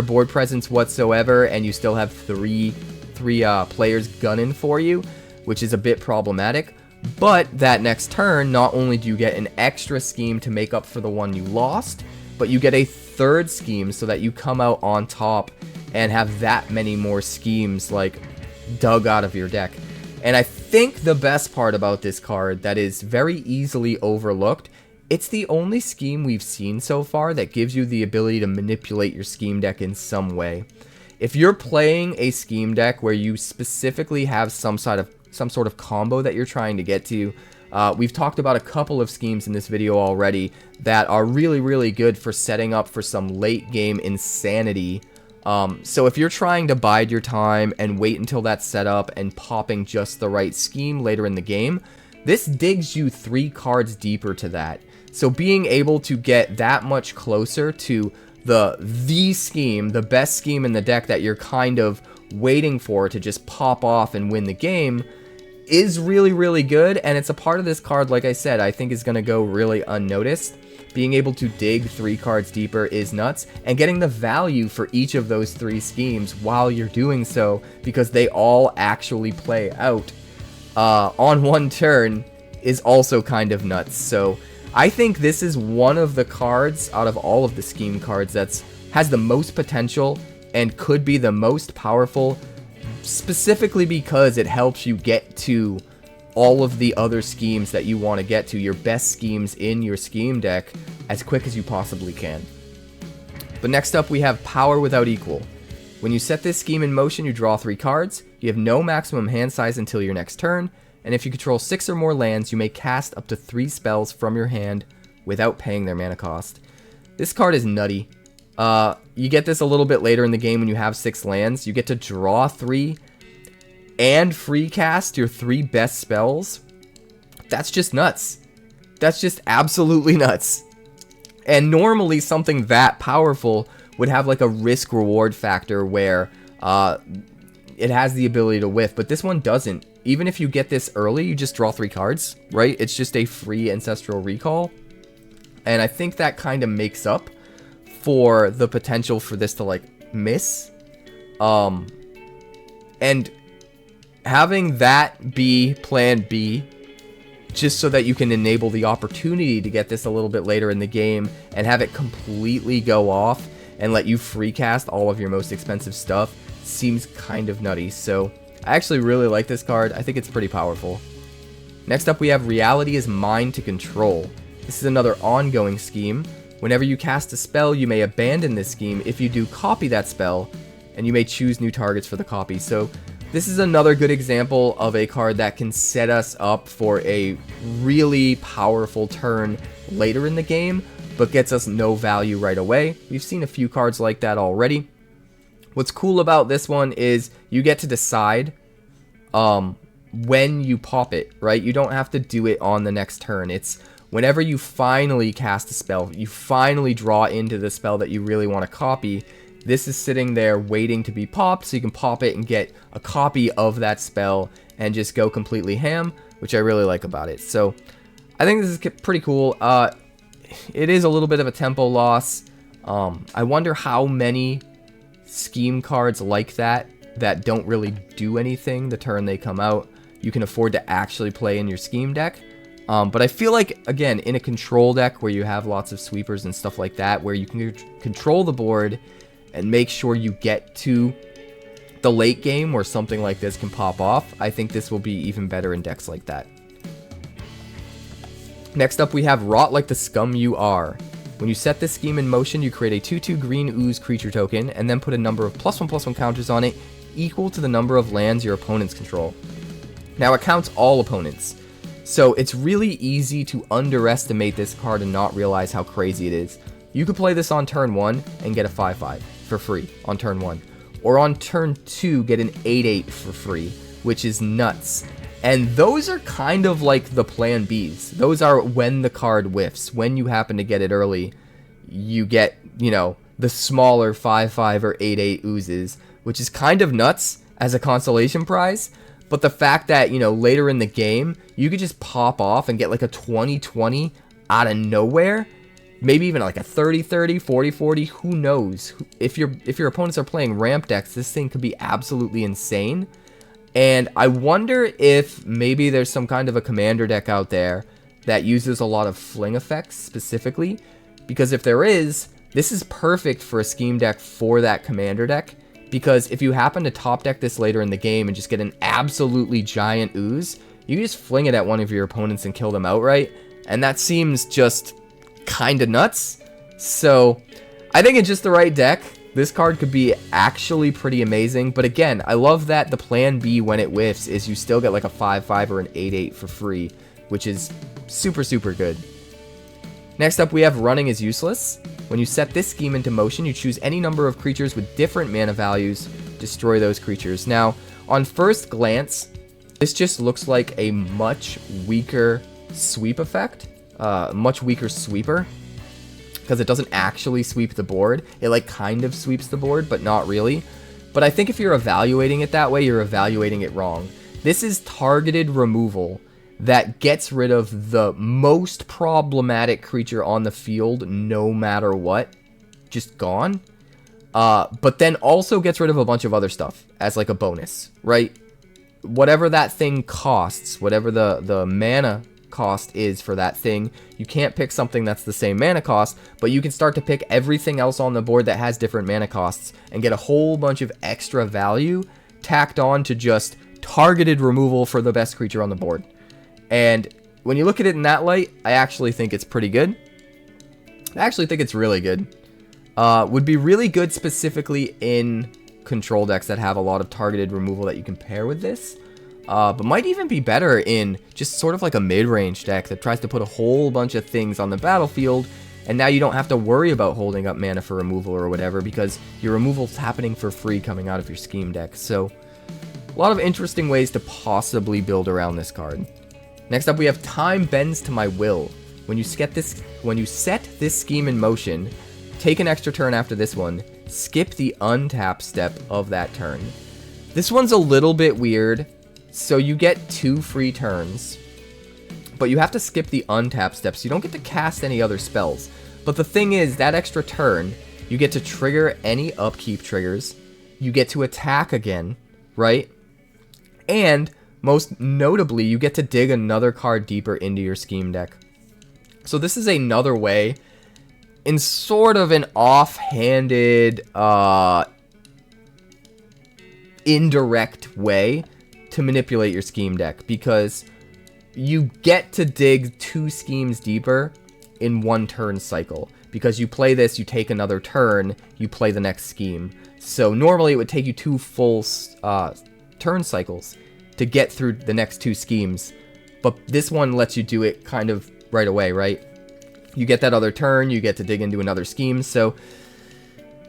board presence whatsoever, and you still have three players gunning for you, which is a bit problematic. But that next turn, not only do you get an extra scheme to make up for the one you lost, but you get a third scheme so that you come out on top and have that many more schemes like dug out of your deck. And I think the best part about this card that is very easily overlooked, it's the only scheme we've seen so far that gives you the ability to manipulate your scheme deck in some way. If you're playing a scheme deck where you specifically have some sort of combo that you're trying to get to, we've talked about a couple of schemes in this video already that are really, really good for setting up for some late game insanity. So if you're trying to bide your time and wait until that's set up and popping just the right scheme later in the game, this digs you 3 cards deeper to that. So being able to get that much closer to the scheme, the best scheme in the deck that you're kind of waiting for to just pop off and win the game, is really, really good. And it's a part of this card, like I said, I think is going to go really unnoticed. Being able to dig 3 cards deeper is nuts, and getting the value for each of those 3 schemes while you're doing so, because they all actually play out on one turn, is also kind of nuts. So I think this is one of the cards out of all of the scheme cards that has the most potential and could be the most powerful, specifically because it helps you get to all of the other schemes that you want to get to, your best schemes in your scheme deck, as quick as you possibly can. But next up, we have Power Without Equal. When you set this scheme in motion, you draw 3 cards, you have no maximum hand size until your next turn, and if you control 6 or more lands, you may cast up to 3 spells from your hand without paying their mana cost. This card is nutty. You get this a little bit later in the game when you have 6 lands. You get to draw 3 and free cast your 3 best spells. That's just nuts. That's just absolutely nuts. And normally something that powerful would have like a risk reward factor where it has the ability to whiff, but this one doesn't. Even if you get this early, you just draw 3 cards, right? It's just a free Ancestral Recall. And I think that kind of makes up for the potential for this to like miss. And having that be plan B, just so that you can enable the opportunity to get this a little bit later in the game and have it completely go off and let you free cast all of your most expensive stuff, seems kind of nutty. So I actually really like this card. I think it's pretty powerful. Next up, we have Reality is Mine to Control. This is another ongoing scheme. Whenever you cast a spell, you may abandon this scheme. If you do, copy that spell and you may choose new targets for the copy. So this is another good example of a card that can set us up for a really powerful turn later in the game, but gets us no value right away. We've seen a few cards like that already. What's cool about this one is you get to decide when you pop it, right? You don't have to do it on the next turn. It's whenever you finally cast a spell, you finally draw into the spell that you really want to copy, this is sitting there waiting to be popped, so you can pop it and get a copy of that spell and just go completely ham, which I really like about it. So I think this is pretty cool. It is a little bit of a tempo loss. I wonder how many scheme cards like that don't really do anything the turn they come out you can afford to actually play in your scheme deck. But I feel like, again, in a control deck where you have lots of sweepers and stuff like that, where you can control the board and make sure you get to the late game where something like this can pop off, I think this will be even better in decks like that. Next up, we have Rot Like the Scum You Are. When you set this scheme in motion, you create a 2/2 green ooze creature token, and then put a number of +1/+1 counters on it equal to the number of lands your opponents control. Now, it counts all opponents, so it's really easy to underestimate this card and not realize how crazy it is. You could play this on turn 1 and get a 5/5 for free on turn 1. Or on turn 2, get an 8/8 for free, which is nuts. And those are kind of like the plan Bs. Those are when the card whiffs. When you happen to get it early, you get, you know, the smaller 5/5 or 8/8 oozes, which is kind of nuts as a consolation prize. But the fact that, you know, later in the game, you could just pop off and get like a 20/20 out of nowhere. Maybe even like a 30/30, 40/40, who knows? If your opponents are playing ramp decks, this thing could be absolutely insane. And I wonder if maybe there's some kind of a commander deck out there that uses a lot of fling effects specifically. Because if there is, this is perfect for a scheme deck for that commander deck. Because if you happen to top deck this later in the game and just get an absolutely giant ooze, you just fling it at one of your opponents and kill them outright. And that seems just kind of nuts. So I think it's just the right deck. This card could be actually pretty amazing. But again, I love that the plan B when it whiffs is you still get like a 5/5 or an 8/8 for free, which is super, super good. Next up, we have Running is Useless. When you set this scheme into motion, you choose any number of creatures with different mana values, destroy those creatures. Now, on first glance, this just looks like a much weaker sweep effect, much weaker sweeper, because it doesn't actually sweep the board. It like kind of sweeps the board, but not really. But I think if you're evaluating it that way, you're evaluating it wrong. This is targeted removal that gets rid of the most problematic creature on the field no matter what, just gone. But then also gets rid of a bunch of other stuff as like a bonus, right? Whatever that thing costs, whatever the mana cost is for that thing, you can't pick something that's the same mana cost, but you can start to pick everything else on the board that has different mana costs and get a whole bunch of extra value tacked on to just targeted removal for the best creature on the board. And when you look at it in that light, I actually think it's pretty good. I actually think it's really good. Would be really good specifically in control decks that have a lot of targeted removal that you can pair with this. But might even be better in just sort of like a mid-range deck that tries to put a whole bunch of things on the battlefield, and now you don't have to worry about holding up mana for removal or whatever, because your removal's happening for free coming out of your scheme deck. So, a lot of interesting ways to possibly build around this card. Next up, we have Time Bends to My Will. When you set this scheme in motion, take an extra turn after this one, skip the untap step of that turn. This one's a little bit weird. So you get 2 free turns, but you have to skip the untap step, so you don't get to cast any other spells. But the thing is, that extra turn, you get to trigger any upkeep triggers, you get to attack again, right? And most notably, you get to dig another card deeper into your scheme deck. So this is another way, in sort of an offhanded, indirect way, to manipulate your scheme deck, because you get to dig 2 schemes deeper in one turn cycle. Because you play this, you take another turn, you play the next scheme. So normally it would take you 2 full turn cycles to get through the next 2 schemes. But this one lets you do it kind of right away, right? You get that other turn, you get to dig into another scheme. So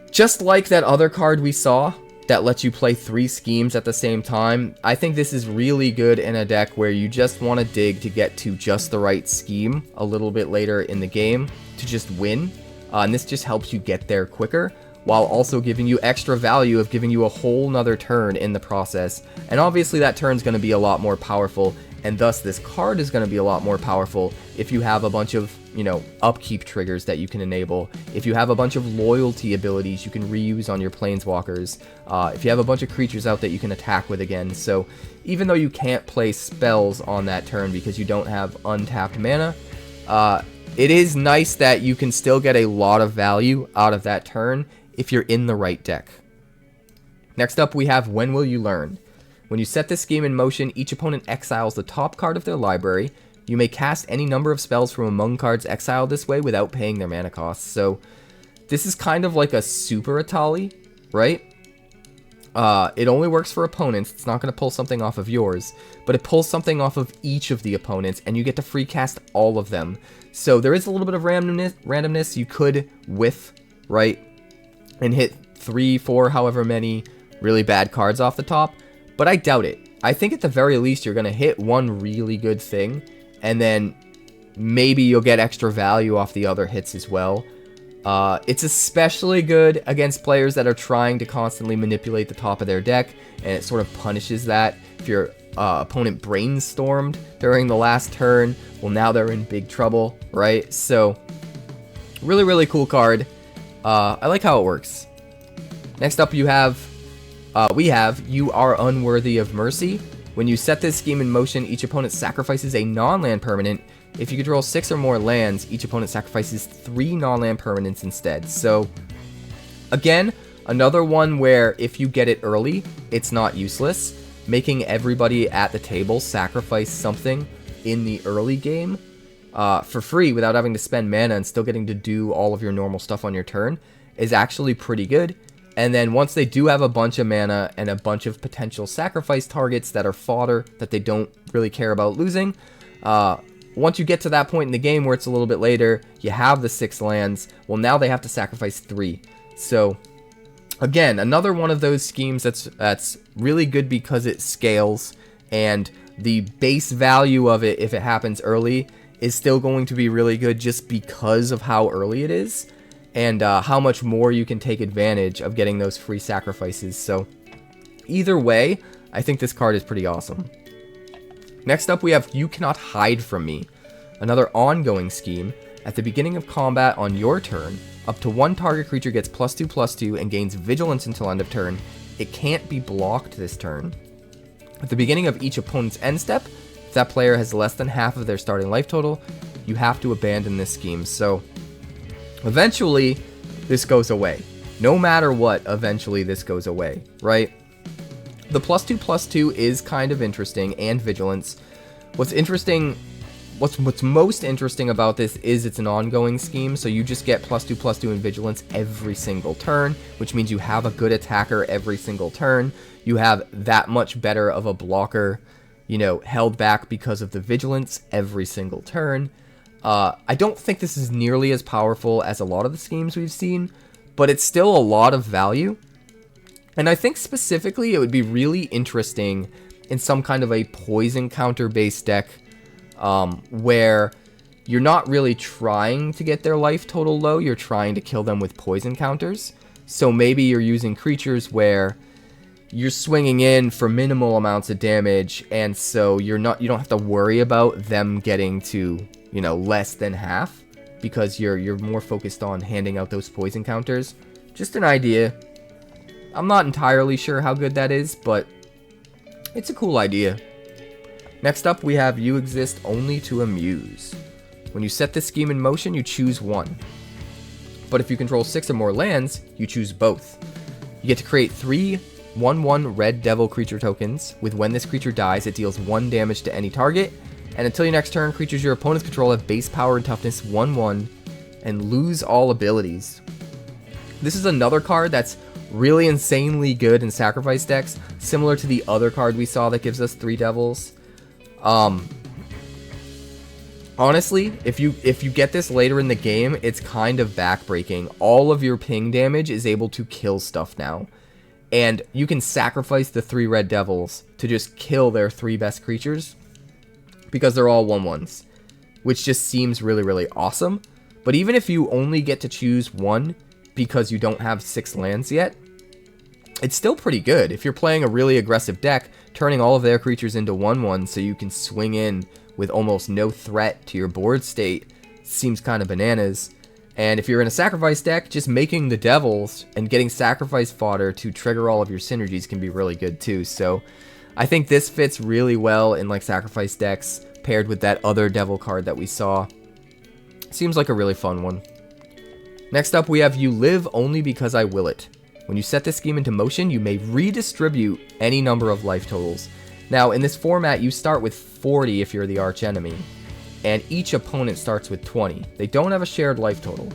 just like that other card we saw that lets you play 3 schemes at the same time, I think this is really good in a deck where you just want to dig to get to just the right scheme a little bit later in the game to just win. And this just helps you get there quicker, while also giving you extra value of giving you a whole nother turn in the process. And obviously that turn is going to be a lot more powerful, and thus this card is going to be a lot more powerful if you have a bunch of, you know, upkeep triggers that you can enable, if you have a bunch of loyalty abilities you can reuse on your planeswalkers, if you have a bunch of creatures out that you can attack with again. So even though you can't play spells on that turn because you don't have untapped mana, it is nice that you can still get a lot of value out of that turn if you're in the right deck. Next up we have When Will You Learn? When you set this scheme in motion, each opponent exiles the top card of their library. You may cast any number of spells from among cards exiled this way without paying their mana costs. So this is kind of like a super Atali, right? It only works for opponents. It's not going to pull something off of yours, but it pulls something off of each of the opponents, and you get to free cast all of them. So there is a little bit of randomness. You could whiff, right, and hit 3, 4, however many really bad cards off the top, but I doubt it. I think at the very least you're going to hit one really good thing, and then maybe you'll get extra value off the other hits as well. It's especially good against players that are trying to constantly manipulate the top of their deck, and it sort of punishes that. If your opponent brainstormed during the last turn, well, now they're in big trouble, right? So really, really cool card. I like how it works. Next up we have You Are Unworthy of Mercy. When you set this scheme in motion, each opponent sacrifices a non-land permanent. If you control 6 or more lands, each opponent sacrifices 3 non-land permanents instead. So again, another one where if you get it early, it's not useless. Making everybody at the table sacrifice something in the early game for free without having to spend mana and still getting to do all of your normal stuff on your turn is actually pretty good. And then once they do have a bunch of mana and a bunch of potential sacrifice targets that are fodder that they don't really care about losing, once you get to that point in the game where it's a little bit later, you have the 6 lands, well, now they have to sacrifice 3. So again, another one of those schemes that's really good because it scales, and the base value of it, if it happens early, is still going to be really good just because of how early it is, and how much more you can take advantage of getting those free sacrifices. So either way, I think this card is pretty awesome. Next up we have You Cannot Hide From Me, another ongoing scheme. At the beginning of combat on your turn, up to 1 target creature gets +2/+2 and gains vigilance until end of turn. It can't be blocked this turn. At the beginning of each opponent's end step, if that player has less than half of their starting life total, you have to abandon this scheme. So eventually this goes away. No matter what, eventually this goes away, right? The +2/+2 is kind of interesting, and vigilance. What's most interesting about this is it's an ongoing scheme, so you just get +2/+2 in vigilance every single turn, which means you have a good attacker every single turn. You have that much better of a blocker, you know, held back because of the vigilance every single turn. I don't think this is nearly as powerful as a lot of the schemes we've seen, but it's still a lot of value. And I think specifically it would be really interesting in some kind of a poison counter based deck, where you're not really trying to get their life total low, you're trying to kill them with poison counters. So maybe you're using creatures where you're swinging in for minimal amounts of damage, and so you don't have to worry about them getting to, you know, less than half, because you're more focused on handing out those poison counters. Just an idea. I'm not entirely sure how good that is, but it's a cool idea. Next up, we have You Exist Only to Amuse. When you set this scheme in motion, you choose 1. But if you control 6 or more lands, you choose both. You get to create 3 1/1 red devil creature tokens, with when this creature dies, it deals 1 damage to any target. And until your next turn, creatures your opponents control have base power and toughness 1/1 and lose all abilities. This is another card that's really insanely good in sacrifice decks, similar to the other card we saw that gives us 3 devils. Honestly, if you get this later in the game, it's kind of backbreaking. All of your ping damage is able to kill stuff now. And you can sacrifice the 3 red devils to just kill their 3 best creatures because they're all 1/1s, which just seems really, really awesome. But even if you only get to choose 1 because you don't have 6 lands yet, it's still pretty good. If you're playing a really aggressive deck, turning all of their creatures into 1/1 so you can swing in with almost no threat to your board state seems kind of bananas. And if you're in a sacrifice deck, just making the devils and getting sacrifice fodder to trigger all of your synergies can be really good too. So I think this fits really well in like sacrifice decks paired with that other devil card that we saw. Seems like a really fun one. Next up we have You Live Only Because I Will It. When you set this scheme into motion, you may redistribute any number of life totals. Now in this format you start with 40 if you're the Archenemy, and each opponent starts with 20. They don't have a shared life total.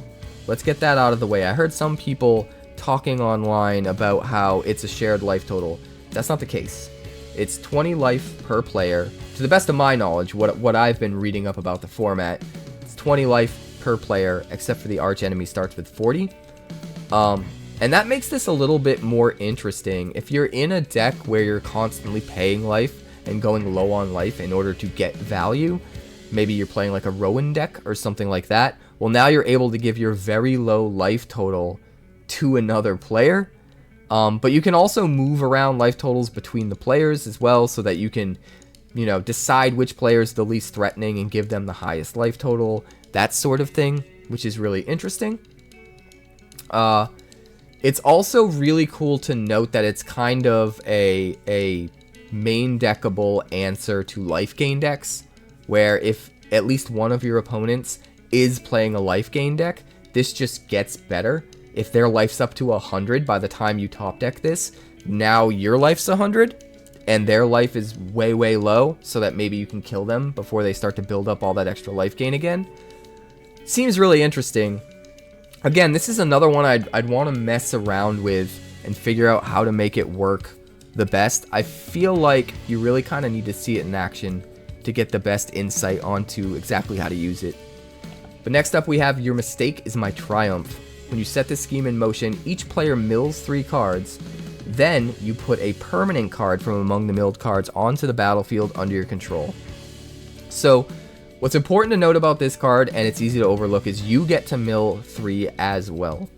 Let's get that out of the way. I heard some people talking online about how it's a shared life total. That's not the case. It's 20 life per player. To the best of my knowledge, what I've been reading up about the format, it's 20 life per player, except for the Archenemy starts with 40. And that makes this a little bit more interesting. If you're in a deck where you're constantly paying life and going low on life in order to get value, maybe you're playing like a Rowan deck or something like that, well now you're able to give your very low life total to another player. But you can also move around life totals between the players as well so that you can, you know, decide which player is the least threatening and give them the highest life total, that sort of thing, which is really interesting. It's also really cool to note that it's kind of a main deckable answer to life gain decks, where if at least one of your opponents is playing a life gain deck, this just gets better. If their life's up to 100 by the time you top deck this, now your life's 100, and their life is way, way low, so that maybe you can kill them before they start to build up all that extra life gain again. Seems really interesting. Again, this is another one I'd want to mess around with and figure out how to make it work the best. I feel like you really kind of need to see it in action to get the best insight onto exactly how to use it. But next up we have Your Mistake Is My Triumph. When you set this scheme in motion, each player mills 3 cards. Then you put a permanent card from among the milled cards onto the battlefield under your control. So what's important to note about this card, and it's easy to overlook, is you get to mill 3 as well.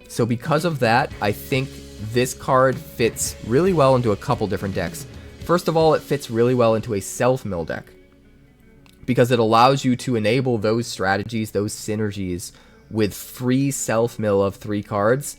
So because of that, I think this card fits really well into a couple different decks. First of all, it fits really well into a self-mill deck, because it allows you to enable those strategies, those synergies, with free self-mill of 3 cards,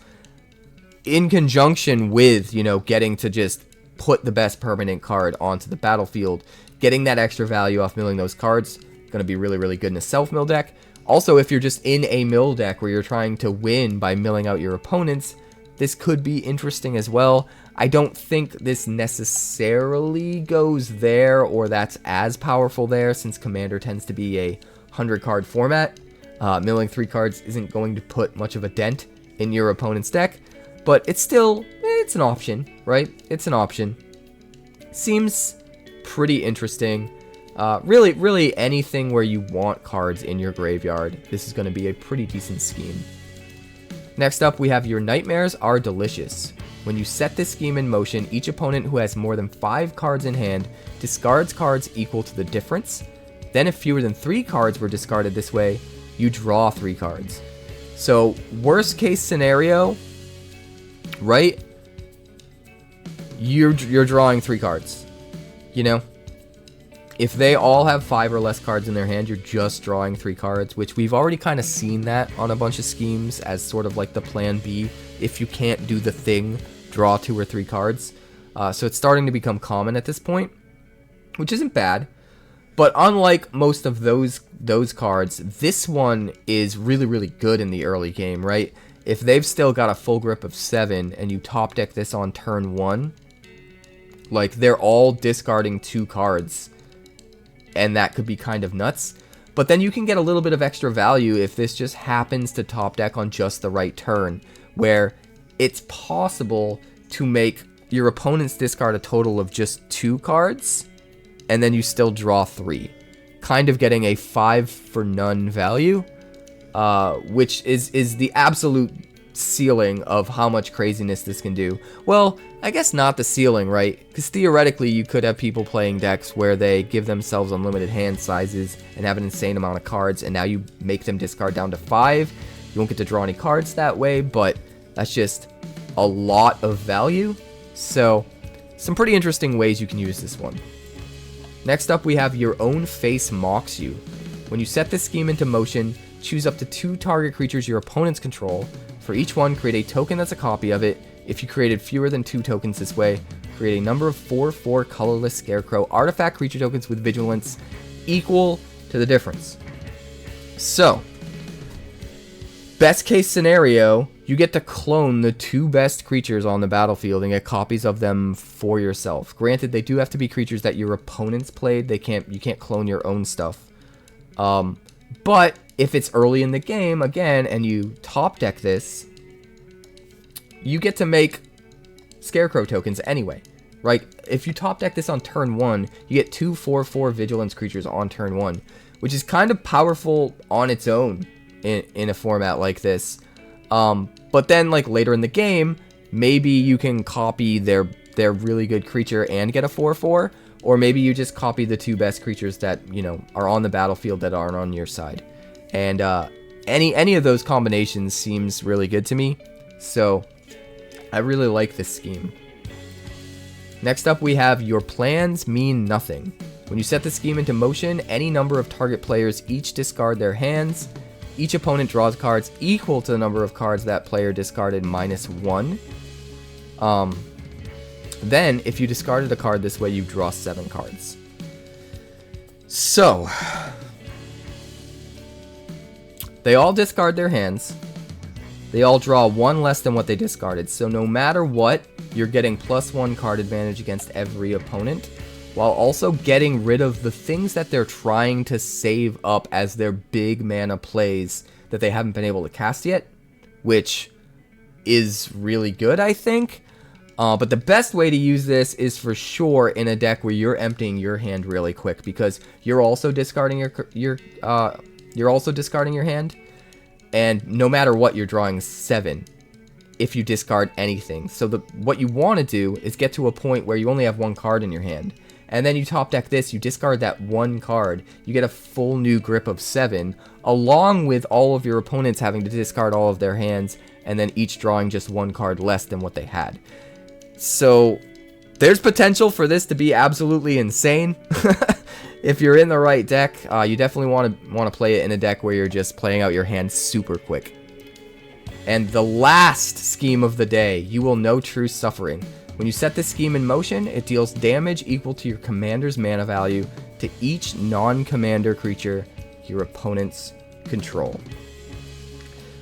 in conjunction with, you know, getting to just put the best permanent card onto the battlefield. Getting that extra value off milling those cards, going to be really, really good in a self-mill deck. Also, if you're just in a mill deck where you're trying to win by milling out your opponents, this could be interesting as well. I don't think this necessarily goes there, or that's as powerful there, since Commander tends to be a 100-card format. Milling 3 cards isn't going to put much of a dent in your opponent's deck, but it's still, it's an option, right? It's an option. Seems pretty interesting. Really anything where you want cards in your graveyard, this is going to be a pretty decent scheme. Next up, we have Your Nightmares Are Delicious. When you set this scheme in motion, each opponent who has more than 5 cards in hand discards cards equal to the difference. Then if fewer than 3 cards were discarded this way, you draw 3 cards. So worst case scenario, right? You're drawing 3 cards. You know? If they all have 5 or less cards in their hand, you're just drawing 3 cards, which we've already kind of seen that on a bunch of schemes as sort of like the plan B. If you can't do the thing, draw 2 or 3 cards. So it's starting to become common at this point, which isn't bad. But unlike most of those cards, this one is really, really good in the early game, right? If they've still got a full grip of 7 and you top deck this on turn 1, like they're all discarding 2 cards. and that could be kind of nuts. But then you can get a little bit of extra value if this just happens to top deck on just the right turn, where it's possible to make your opponents discard a total of just 2 cards, and then you still draw 3. Kind of getting a 5 for none value, which is the absolute ceiling of how much craziness this can do. Well, I guess not the ceiling, right? Because theoretically you could have people playing decks where they give themselves unlimited hand sizes and have an insane amount of cards, and now you make them discard down to 5. You won't get to draw any cards that way, but that's just a lot of value. So some pretty interesting ways you can use this one. Next up, we have Your Own Face Mocks You. When you set this scheme into motion, choose up to 2 target creatures your opponents control. For each one, create a token that's a copy of it. If you created fewer than 2 tokens this way, create a number of 4/4 colorless Scarecrow artifact creature tokens with vigilance equal to the difference. So, best case scenario, you get to clone the 2 best creatures on the battlefield and get copies of them for yourself. Granted, they do have to be creatures that your opponents played. You can't clone your own stuff. But if it's early in the game, again, and you top deck this, you get to make Scarecrow tokens anyway, right? If you top deck this on turn 1, you get 2 4/4 vigilance creatures on turn 1, which is kind of powerful on its own in a format like this. But then, like, later in the game, maybe you can copy their really good creature and get a 4/4, or maybe you just copy the 2 best creatures that, you know, are on the battlefield that aren't on your side. And any of those combinations seems really good to me, so I really like this scheme. Next up, we have Your Plans Mean Nothing. When you set the scheme into motion, any number of target players each discard their hands. Each opponent draws cards equal to the number of cards that player discarded -1. Then, if you discarded a card this way, you draw 7 cards. So, they all discard their hands. They all draw 1 less than what they discarded. So no matter what, you're getting +1 card advantage against every opponent, while also getting rid of the things that they're trying to save up as their big mana plays that they haven't been able to cast yet, which is really good, I think. But the best way to use this is for sure in a deck where you're emptying your hand really quick, because you're also discarding your hand, and no matter what, you're drawing 7 if you discard anything. So what you want to do is get to a point where you only have 1 card in your hand, and then you top deck this, you discard that 1 card, you get a full new grip of 7, along with all of your opponents having to discard all of their hands, and then each drawing just 1 card less than what they had. So there's potential for this to be absolutely insane. If you're in the right deck, you definitely want to play it in a deck where you're just playing out your hand super quick. And the last scheme of the day, You Will Know True Suffering. When you set this scheme in motion, it deals damage equal to your commander's mana value to each non-commander creature your opponents control.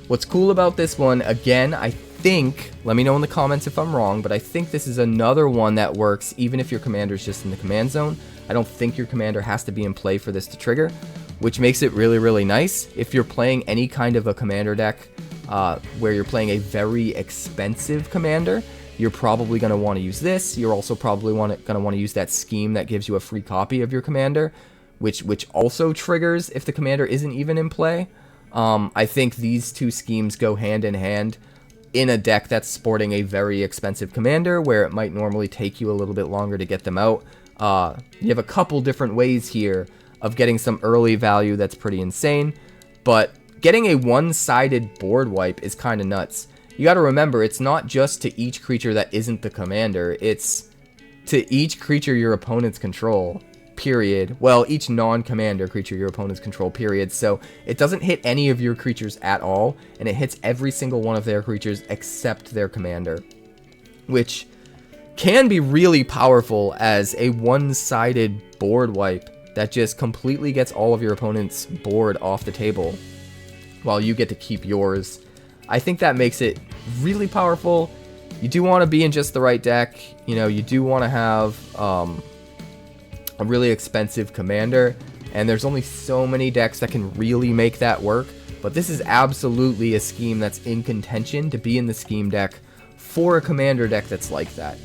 What's cool about this one, again, I think, let me know in the comments if I'm wrong, but I think this is another one that works even if your commander's just in the command zone. I don't think your commander has to be in play for this to trigger, which makes it really, really nice. If you're playing any kind of a commander deck where you're playing a very expensive commander, you're probably going to want to use this. You're also probably going to want to use that scheme that gives you a free copy of your commander, which also triggers if the commander isn't even in play. I think these 2 schemes go hand in hand in a deck that's sporting a very expensive commander, where it might normally take you a little bit longer to get them out. You have a couple different ways here of getting some early value that's pretty insane, but getting a one-sided board wipe is kind of nuts. You got to remember, it's not just to each creature that isn't the commander, it's to each creature your opponents control, period. Well, each non-commander creature your opponents control, period. So it doesn't hit any of your creatures at all, and it hits every single one of their creatures except their commander, which can be really powerful as a one-sided board wipe that just completely gets all of your opponent's board off the table while you get to keep yours. I think that makes it really powerful. You do want to be in just the right deck. You know, you do want to have a really expensive commander, and there's only so many decks that can really make that work. But this is absolutely a scheme that's in contention to be in the scheme deck for a commander deck that's like that.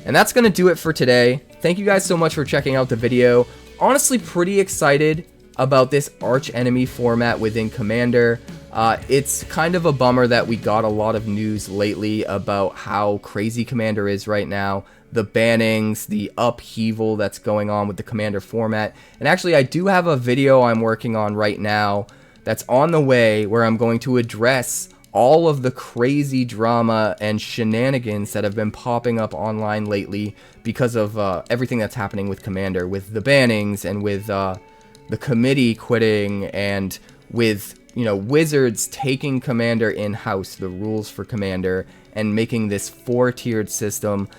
And that's going to do it for today. Thank you guys so much for checking out the video. Honestly, pretty excited about this Archenemy format within Commander. It's kind of a bummer that we got a lot of news lately about how crazy Commander is right now, the bannings, the upheaval that's going on with the Commander format. And actually, I do have a video I'm working on right now that's on the way where I'm going to address all of the crazy drama and shenanigans that have been popping up online lately because of everything that's happening with Commander, with the bannings and with the committee quitting, and with, you know, Wizards taking Commander in-house, the rules for Commander, and making this 4-tiered system.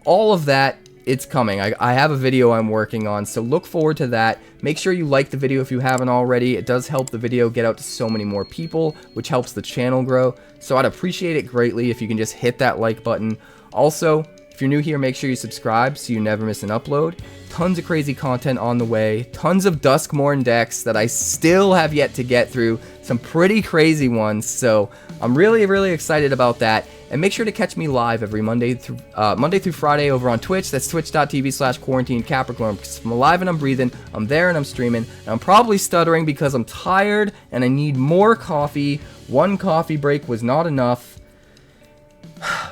All of that, it's coming. I have a video I'm working on, so look forward to that. Make sure you like the video if you haven't already. It does help the video get out to so many more people, which helps the channel grow. So I'd appreciate it greatly if you can just hit that like button. Also, if you're new here, make sure you subscribe so you never miss an upload. Tons of crazy content on the way. Tons of Duskmourn decks that I still have yet to get through. Some pretty crazy ones. So I'm really excited about that. And make sure to catch me live every Monday through Friday over on Twitch. That's twitch.tv/QuarantineCapricorn. Because I'm alive and I'm breathing. I'm there and I'm streaming. And I'm probably stuttering because I'm tired and I need more coffee. One coffee break was not enough.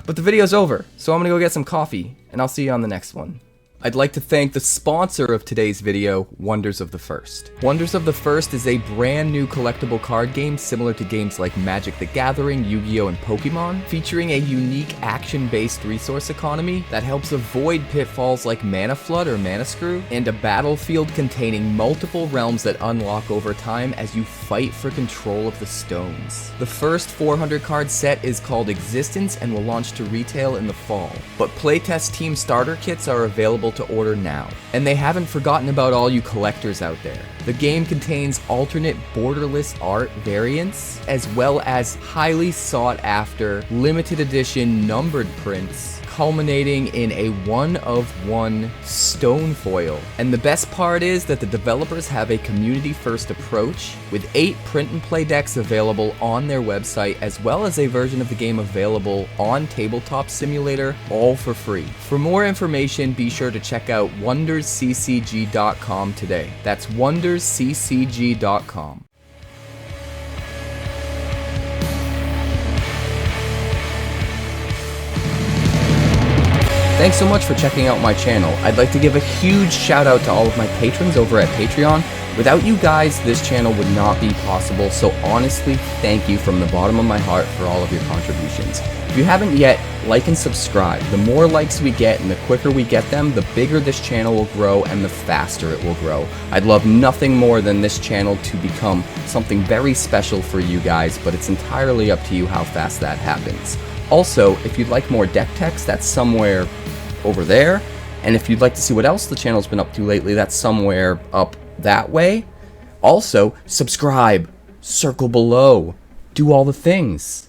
But the video's over, so I'm gonna go get some coffee, and I'll see you on the next one. I'd like to thank the sponsor of today's video, Wonders of the First. Wonders of the First is a brand new collectible card game similar to games like Magic the Gathering, Yu-Gi-Oh! And Pokemon, featuring a unique action-based resource economy that helps avoid pitfalls like Mana Flood or Mana Screw, and a battlefield containing multiple realms that unlock over time as you fight for control of the stones. The first 400 card set is called Existence and will launch to retail in the fall, but playtest team starter kits are available to order now. And they haven't forgotten about all you collectors out there. The game contains alternate borderless art variants, as well as highly sought after limited edition numbered prints, culminating in a one-of-one stone foil. And the best part is that the developers have a community-first approach, with 8 print-and-play decks available on their website, as well as a version of the game available on Tabletop Simulator, all for free. For more information, be sure to check out wondersccg.com today. That's wondersccg.com. Thanks so much for checking out my channel. I'd like to give a huge shout out to all of my patrons over at Patreon. Without you guys, this channel would not be possible, so honestly, thank you from the bottom of my heart for all of your contributions. If you haven't yet, like and subscribe. The more likes we get and the quicker we get them, the bigger this channel will grow and the faster it will grow. I'd love nothing more than this channel to become something very special for you guys, but it's entirely up to you how fast that happens. Also, if you'd like more deck techs, that's somewhere over there. And if you'd like to see what else the channel's been up to lately, that's somewhere up that way. Also, subscribe, circle below, do all the things.